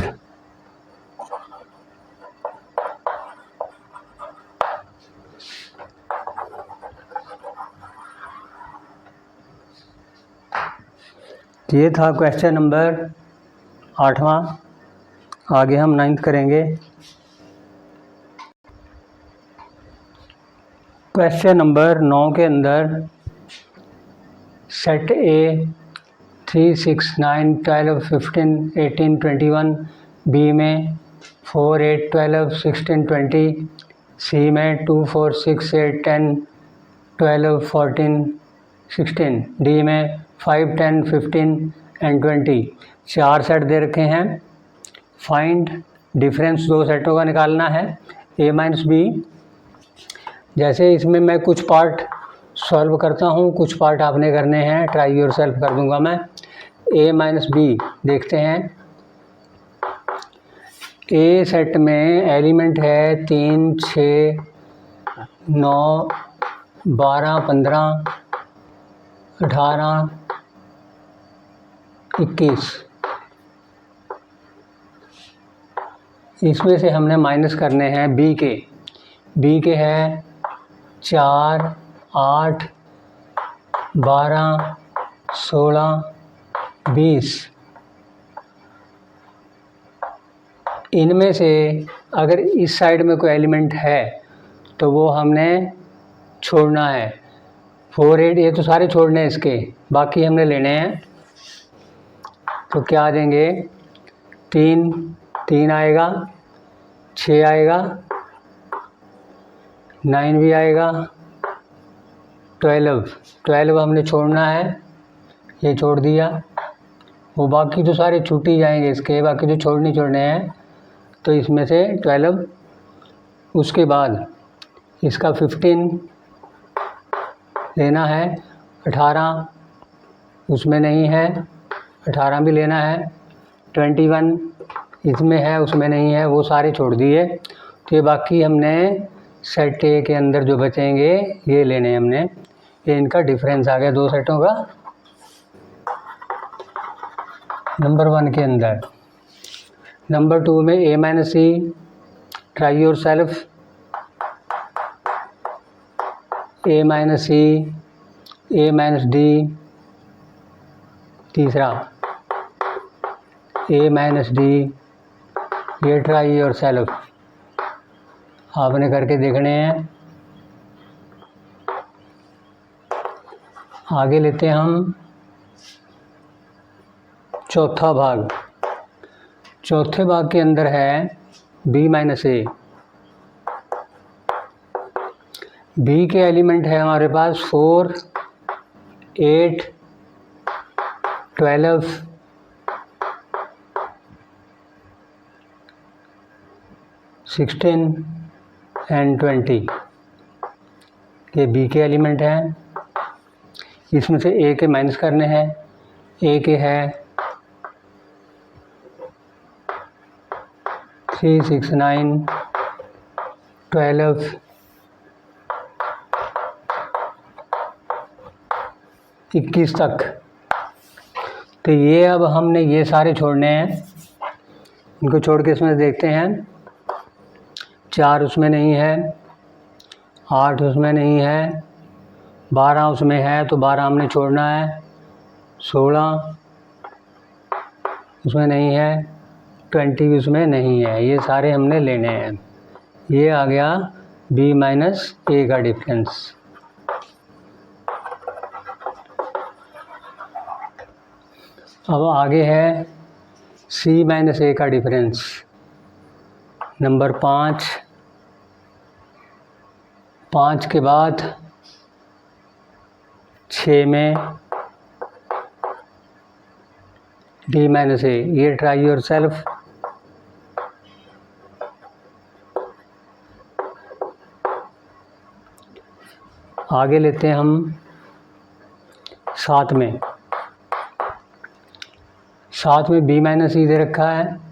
ये था क्वेश्चन नंबर 8वां। आगे हम 9th करेंगे। क्वेश्चन नंबर 9 के अंदर set ए 3 6 9 12 15 18 21, B में 4 8 12 16 20, सी में 2 4 6 8 10 12 14 16, D में 5 10 15 एंड 20। 4 सेट दे रखे हैं। फाइंड डिफरेंस दो सेटों का निकालना है, ए माइनस बी। जैसे इसमें मैं कुछ पार्ट सॉल्व करता हूँ, कुछ पार्ट आपने करने हैं, ट्राई योर सेल्फ कर दूंगा मैं। ए माइनस बी देखते हैं। ए सेट में एलिमेंट है 3, 6, 9, 12, 15, 18, 21। इसमें से हमने माइनस करने हैं बी के। बी के है 4, 8, 12, 16, 20। इनमें से अगर इस साइड में कोई एलिमेंट है तो वो हमने छोड़ना है। 4, 8 ये तो सारे छोड़ने हैं इसके, बाकी हमने लेने हैं। तो क्या आ जाएंगे? 3 आएगा, 6 आएगा, 9 भी आएगा, 12 हमने छोड़ना है, ये छोड़ दिया। वो बाकी तो सारे छूट ही जाएंगे इसके, बाकी जो छोड़ने हैं। तो इसमें से 12, उसके बाद इसका 15 लेना है, 18 उसमें नहीं है, 18 भी लेना है, 21 इसमें है उसमें नहीं है, वो सारे छोड़ दिए। तो ये बाकी हमने सेट ए के अंदर जो बचेंगे ये लेने हैं हमने। ये इनका डिफरेंस आ गया दो सेटों का नंबर 1 के अंदर। नंबर 2 में A minus C, try yourself, A minus C, A minus D, तीसरा ए माइनस डी, ये ट्राई योर सेल्फ आपने करके देखने हैं। आगे लेते हैं हम चौथा भाग। चौथे भाग के अंदर है बी माइनस ए। बी के एलिमेंट है हमारे पास 4, 8, 12, 16 एंड 20। ये बी के एलिमेंट हैं। इसमें से ए के माइनस करने हैं। ए के है 3, 6, 9, 12, 21 तक। तो ये अब हमने ये सारे छोड़ने हैं। इनको छोड़ के इसमें देखते हैं। 4 उसमें नहीं है, 8 उसमें नहीं है, 12 उसमें है तो 12 हमने छोड़ना है, 16 उसमें नहीं है, 20 भी उसमें नहीं है। ये सारे हमने लेने हैं। ये आ गया बी माइनस ए का डिफरेंस। अब आगे है सी माइनस ए का डिफरेंस। नंबर 5 के बाद 6 में डी माइनस ए, ये ट्राई योर सेल्फ। आगे लेते हैं हम 7 में। 7 में बी माइनस ई दे रखा है।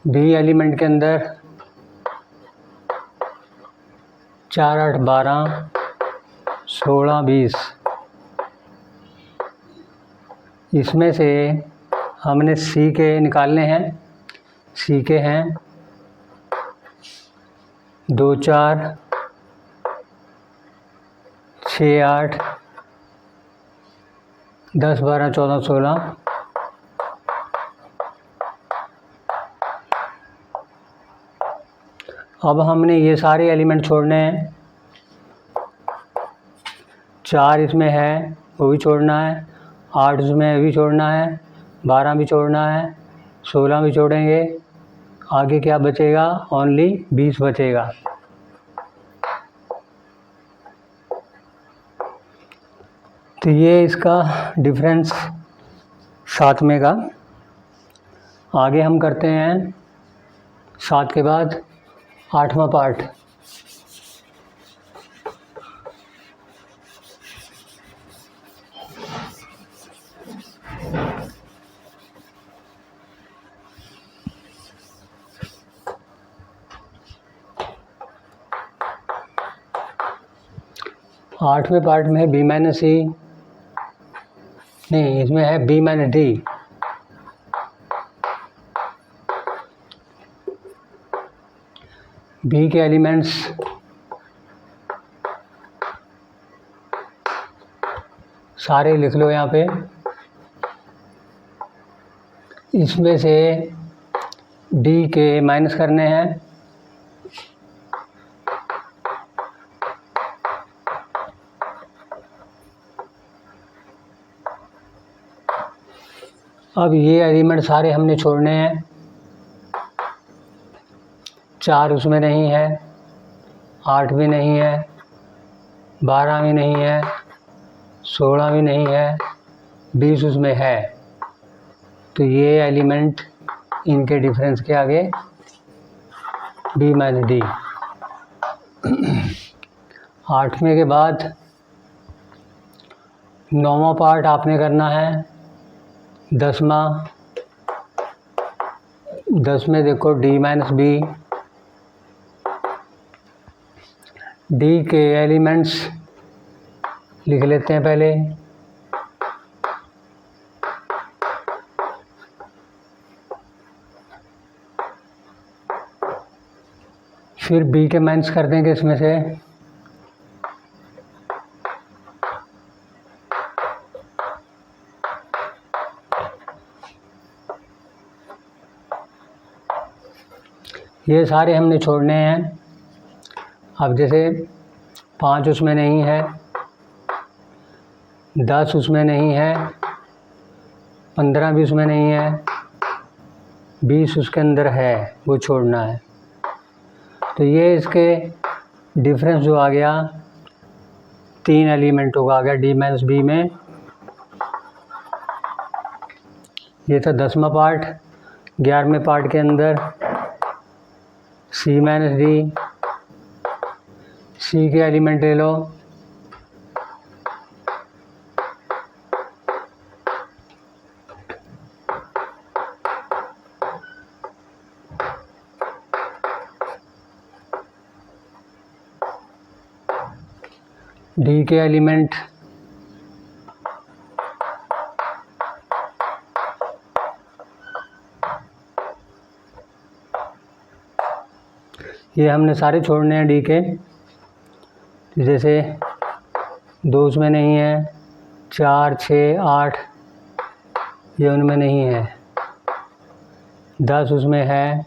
बी एलिमेंट के अंदर 4, 8, 12, 16, 20। इसमें से हमने सी के निकालने हैं। सी के हैं 2, 4, 6, 8, 10, 12, 14, 16। अब हमने ये सारे एलिमेंट छोड़ने हैं। 4 इसमें है वो भी छोड़ना है, 8 इसमें भी छोड़ना है, 12 भी छोड़ना है, 16 भी छोड़ेंगे। आगे क्या बचेगा? ओनली 20 बचेगा। तो ये इसका डिफरेंस 7 में का। आगे हम करते हैं 7 के बाद 8वां पार्ट। 8वें पार्ट में है बी माइनस सी, नहीं इसमें है बी माइनस डी। बी के एलिमेंट्स सारे लिख लो यहाँ पे। इसमें से डी के माइनस करने हैं। अब ये एलिमेंट सारे हमने छोड़ने हैं। 4 उसमें नहीं है, 8 भी नहीं है, 12 भी नहीं है, 16 भी नहीं है, 20 उसमें है। तो ये एलिमेंट इनके डिफरेंस के आगे बी माइनस डी। 8वें के बाद 9वां पार्ट आपने करना है। 10वां, 10 में देखो डी माइनस बी। डी के एलिमेंट्स लिख लेते हैं पहले। फिर बी के माइनस कर देंगे इसमें से। ये सारे हमने छोड़ने हैं। अब जैसे 5 उसमें नहीं है, 10 उसमें नहीं है, 15 भी उसमें नहीं है, 20 उसके अंदर है, वो छोड़ना है। तो ये इसके डिफरेंस जो आ गया 3 एलिमेंटों का आ गया डी माइनस बी में। ये था 10वां पार्ट। 11वें पार्ट के अंदर सी माइनस डी। सी के एलिमेंट ले लो। डी के एलिमेंट ये हमने सारे छोड़ने हैं डी के। जैसे 2 उसमें नहीं है, 4, 6, 8 ये उनमें नहीं है, 10 उसमें है,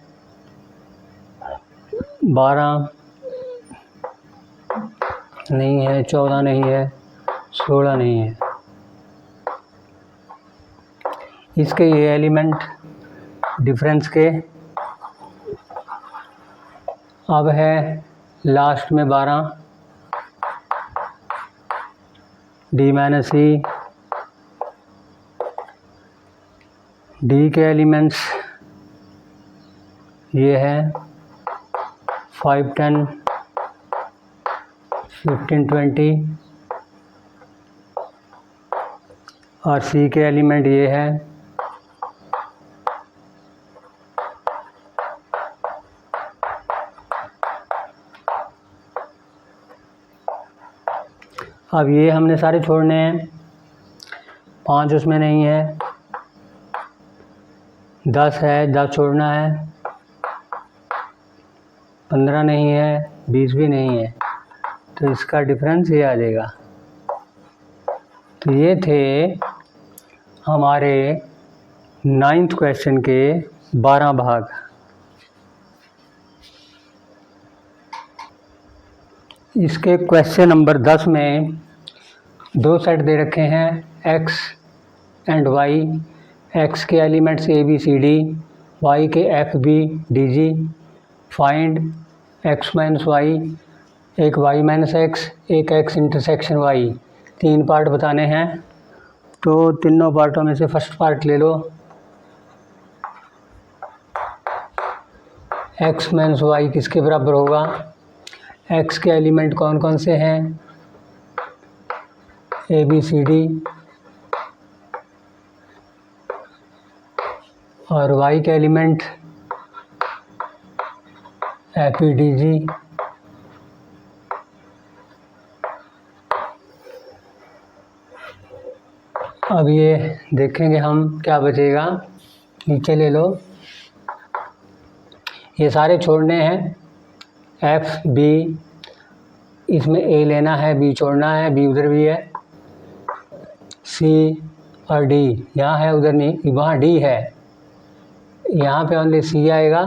12 नहीं है, 14 नहीं है, 16 नहीं है। इसके ये एलिमेंट डिफरेंस के। अब है लास्ट में 12 डी माइनस सी। डी के एलिमेंट्स ये है 5, 10, 15, 20 और सी के एलिमेंट ये है अब ये हमने सारे छोड़ने हैं। 5 उसमें नहीं है, 10 है, 10 छोड़ना है, 15 नहीं है, 20 भी नहीं है। तो इसका डिफरेंस ये आ जाएगा। तो ये थे हमारे 9th क्वेश्चन के 12 भाग। इसके क्वेश्चन नंबर 10 में 2 सेट दे रखे हैं x एंड y। x के elements a b c d, y के f b d g। Find x minus y, एक y माइनस x, एक x इंटरसेक्शन y। 3 पार्ट बताने हैं। तो तीनों पार्टों में से फर्स्ट पार्ट ले लो। x माइनस y किसके बराबर होगा? x के एलिमेंट कौन कौन से हैं? A B C D. और y के element F E D G. अब ये देखेंगे हम क्या बचेगा। नीचे ले लो, ये सारे छोड़ने हैं, एफ बी, इसमें ए लेना है, बी छोड़ना है, बी उधर भी है, सी और डी यहाँ है, उधर नहीं, वहाँ डी है, यहाँ पे ओनली सी आएगा,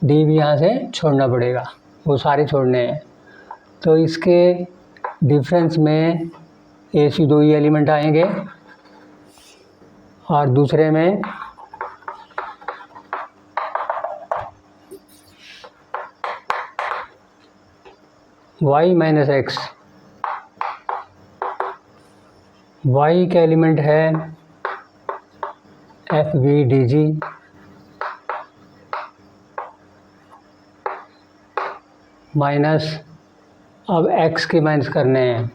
डी भी यहाँ से छोड़ना पड़ेगा, वो सारे छोड़ने हैं। तो इसके डिफरेंस में ए सी दो ही एलिमेंट आएंगे और दूसरे में y माइनस एक्स, y का एलिमेंट है F V D G minus, अब x के माइनस करने हैं,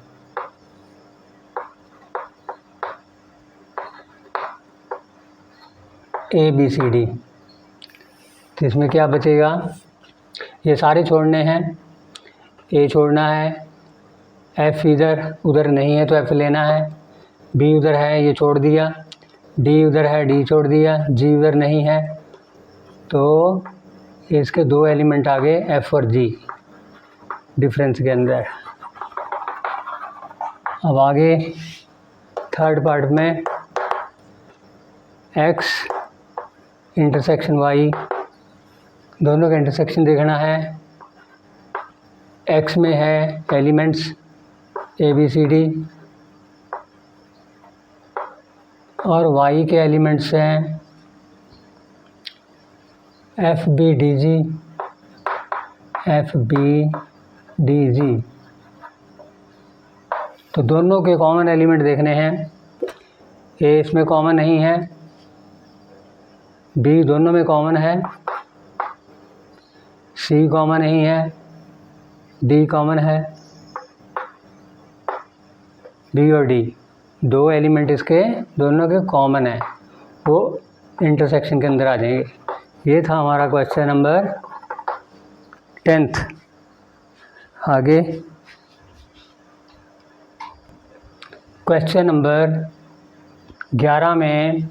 ए बी सी डी। तो इसमें क्या बचेगा, ये सारे छोड़ने हैं, ए छोड़ना है, एफ इधर उधर नहीं है तो एफ लेना है, बी उधर है ये छोड़ दिया, डी उधर है डी छोड़ दिया, जी उधर नहीं है तो इसके दो एलिमेंट आ गए एफ और जी डिफरेंस के अंदर। अब आगे थर्ड पार्ट में एक्स इंटरसेक्शन वाई, दोनों का इंटरसेक्शन देखना है। एक्स में है elements A B C D और वाई के एलिमेंट्स हैं F B D G, F B D G. तो दोनों के कॉमन एलिमेंट देखने हैं, ए इसमें कॉमन नहीं है, बी दोनों में कॉमन है, सी कॉमन नहीं है, डी कॉमन है, बी और डी दो एलिमेंट इसके दोनों के कॉमन है, वो इंटरसेक्शन के अंदर आ जाएंगे। ये था हमारा क्वेश्चन नंबर 10th। आगे क्वेश्चन नंबर 11 में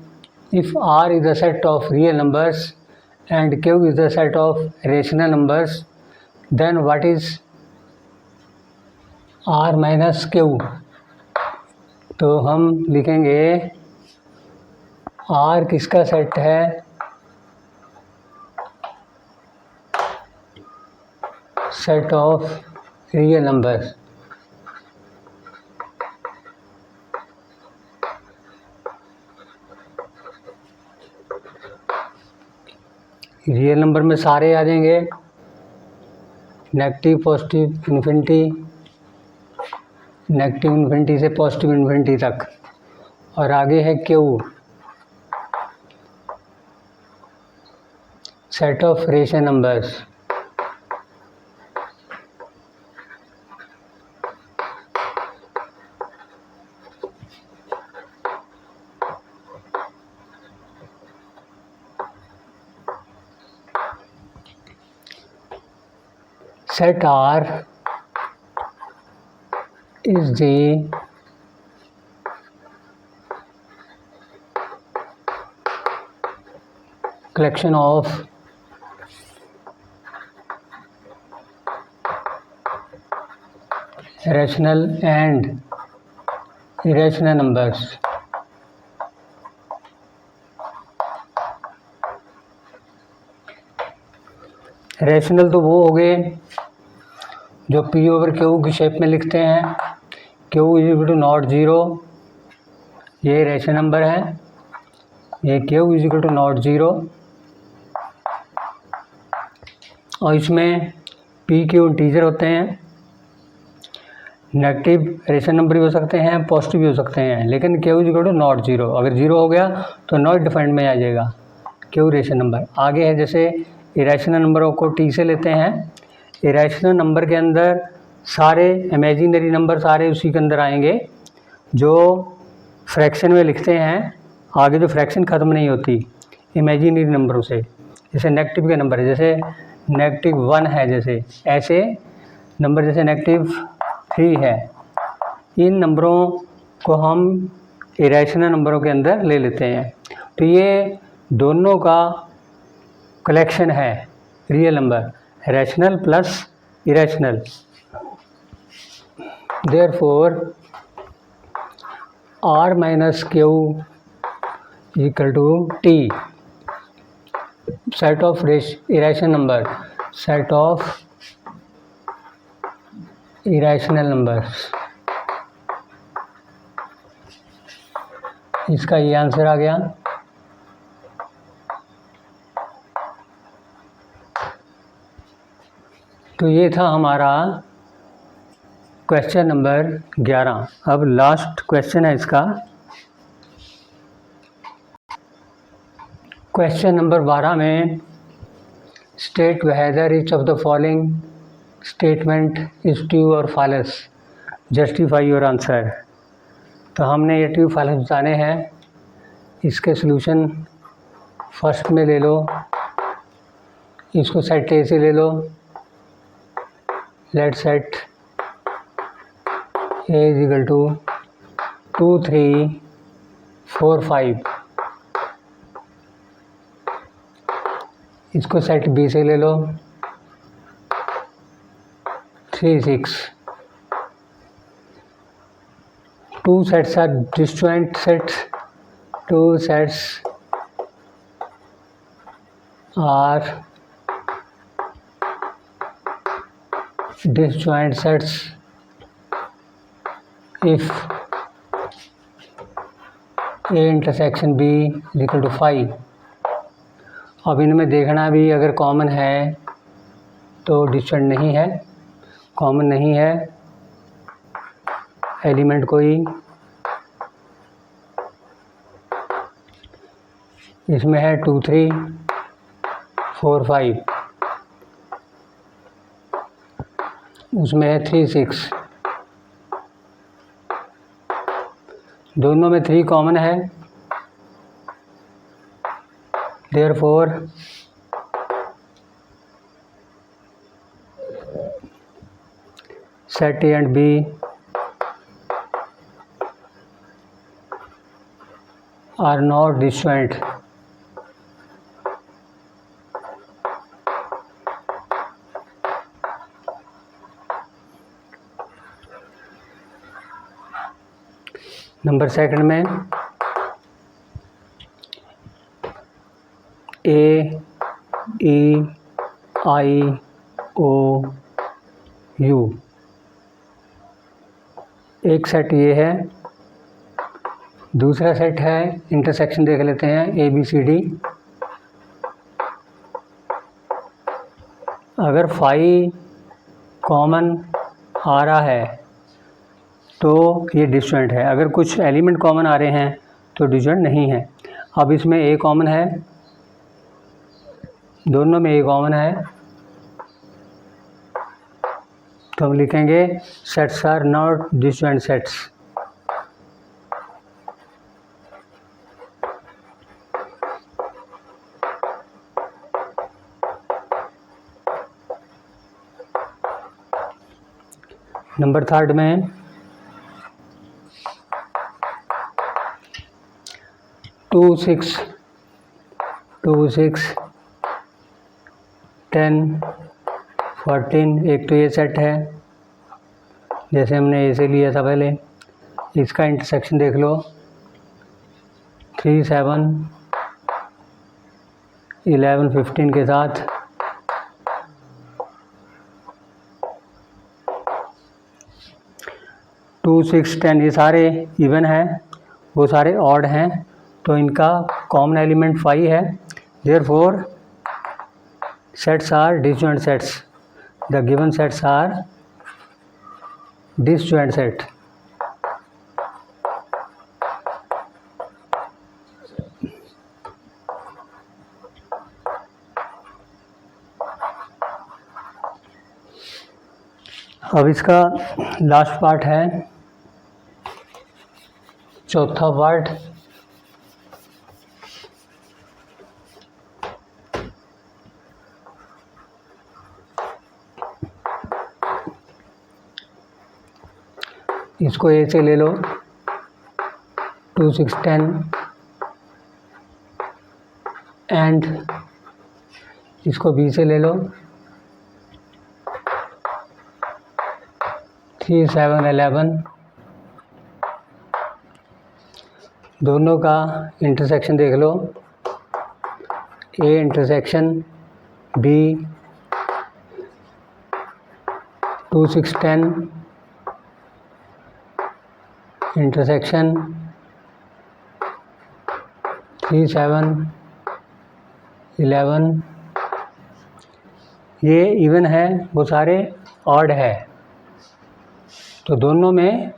if R is the set of real numbers and Q is the set of rational numbers then what is R minus Q। तो हम लिखेंगे R किसका सेट है, set of real numbers. Real number में सारे आ जाएंगे, negative positive infinity, negative infinity से पॉजिटिव इन्फिनिटी तक, और आगे है Q set of rational numbers. Set R is the collection of rational and irrational numbers। Rational तो वो हो गए जो P ओवर Q की शेप में लिखते हैं, Q is equal to not zero, ये रैशनल नंबर है, ये Q is equal to not zero, और इसमें P Q इंटीजर होते हैं, नेगेटिव रेशनल नंबर भी हो सकते हैं, पॉजिटिव भी हो सकते हैं, लेकिन Q is equal to not zero, अगर ज़ीरो हो गया तो नॉट डिफाइंड में आ जाएगा Q रेशनल नंबर। आगे है जैसे इरेशनल नंबरों को T से लेते हैं, इरेशनल नंबर के अंदर सारे इमेजिनरी नंबर सारे उसी के अंदर आएंगे जो फ्रैक्शन में लिखते हैं, आगे जो फ्रैक्शन ख़त्म नहीं होती इमेजिनरी नंबरों से। जैसे नेगेटिव के नंबर है, जैसे -1 है, जैसे ऐसे नंबर जैसे -3 है, इन नंबरों को हम इरेशनल नंबरों के अंदर ले लेते हैं। तो ये दोनों का कलेक्शन है real number, rational plus irrational. Therefore r minus Q equal to t, set of irrational number, set of irrational numbers. इसका ये आंसर आ गया। तो ये था हमारा क्वेश्चन नंबर 11। अब लास्ट क्वेश्चन है इसका, क्वेश्चन नंबर 12 में state whether each of the following statement is true और फॉल्स, जस्टिफाई योर आंसर। तो हमने ये ट्रू फॉल्स बताने हैं। इसके सॉल्यूशन फर्स्ट में ले लो, इसको सेट ए से ले लो। Let set A is equal to 2 3 4 5। इसको सेट बी से ले लो, 3 6। Two sets are disjoint sets, two sets are disjoint sets if A intersection B is equal to 5। अब इनमें देखना भी अगर कॉमन है तो डिसजॉइंट नहीं है, कॉमन नहीं है एलिमेंट कोई। इसमें है 2 3 4 5, उसमें है 3 6। दोनों में 3 कॉमन है, therefore set A and B are not disjoint. Number second में A E I O you, एक सेट ये है। दूसरा सेट है, इंटरसेक्शन देख लेते हैं, ए बी सी डी। अगर 5 कॉमन आ रहा है तो ये डिसजॉइंट है, अगर कुछ एलिमेंट कॉमन आ रहे हैं तो डिसजॉइंट नहीं है। अब इसमें ए कॉमन है, दोनों में ए कॉमन है, तो हम लिखेंगे sets are not disjoint sets. Number third में 2 6 2 6 10 14, एक तो ये सेट है जैसे हमने ए से लिया था पहले। इसका इंटरसेक्शन देख लो, 3 7 11 15 के साथ। टू 6 10 ये सारे इवन हैं, वो सारे ऑड हैं, तो इनका कॉमन एलिमेंट 5 है। Therefore sets are disjoint sets, the given sets are disjoint set. अब इसका लास्ट पार्ट है, चौथा पार्ट। इसको ए से ले लो, 2 6 10 एंड इसको बी से ले लो 3 7 11। दोनों का इंटरसेक्शन देख लो, ए इंटरसेक्शन बी 2 6 10 इंटरसेक्शन 3 7 11। ये इवन है, वो सारे ऑड है, तो दोनों में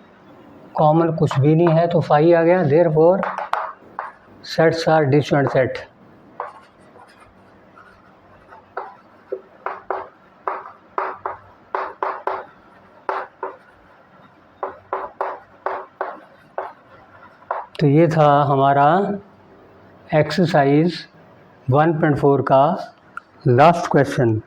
कॉमन कुछ भी नहीं है, तो फाई आ गया। Therefore sets are disjoint set. तो ये था हमारा एक्सरसाइज 1.4 का लास्ट क्वेश्चन।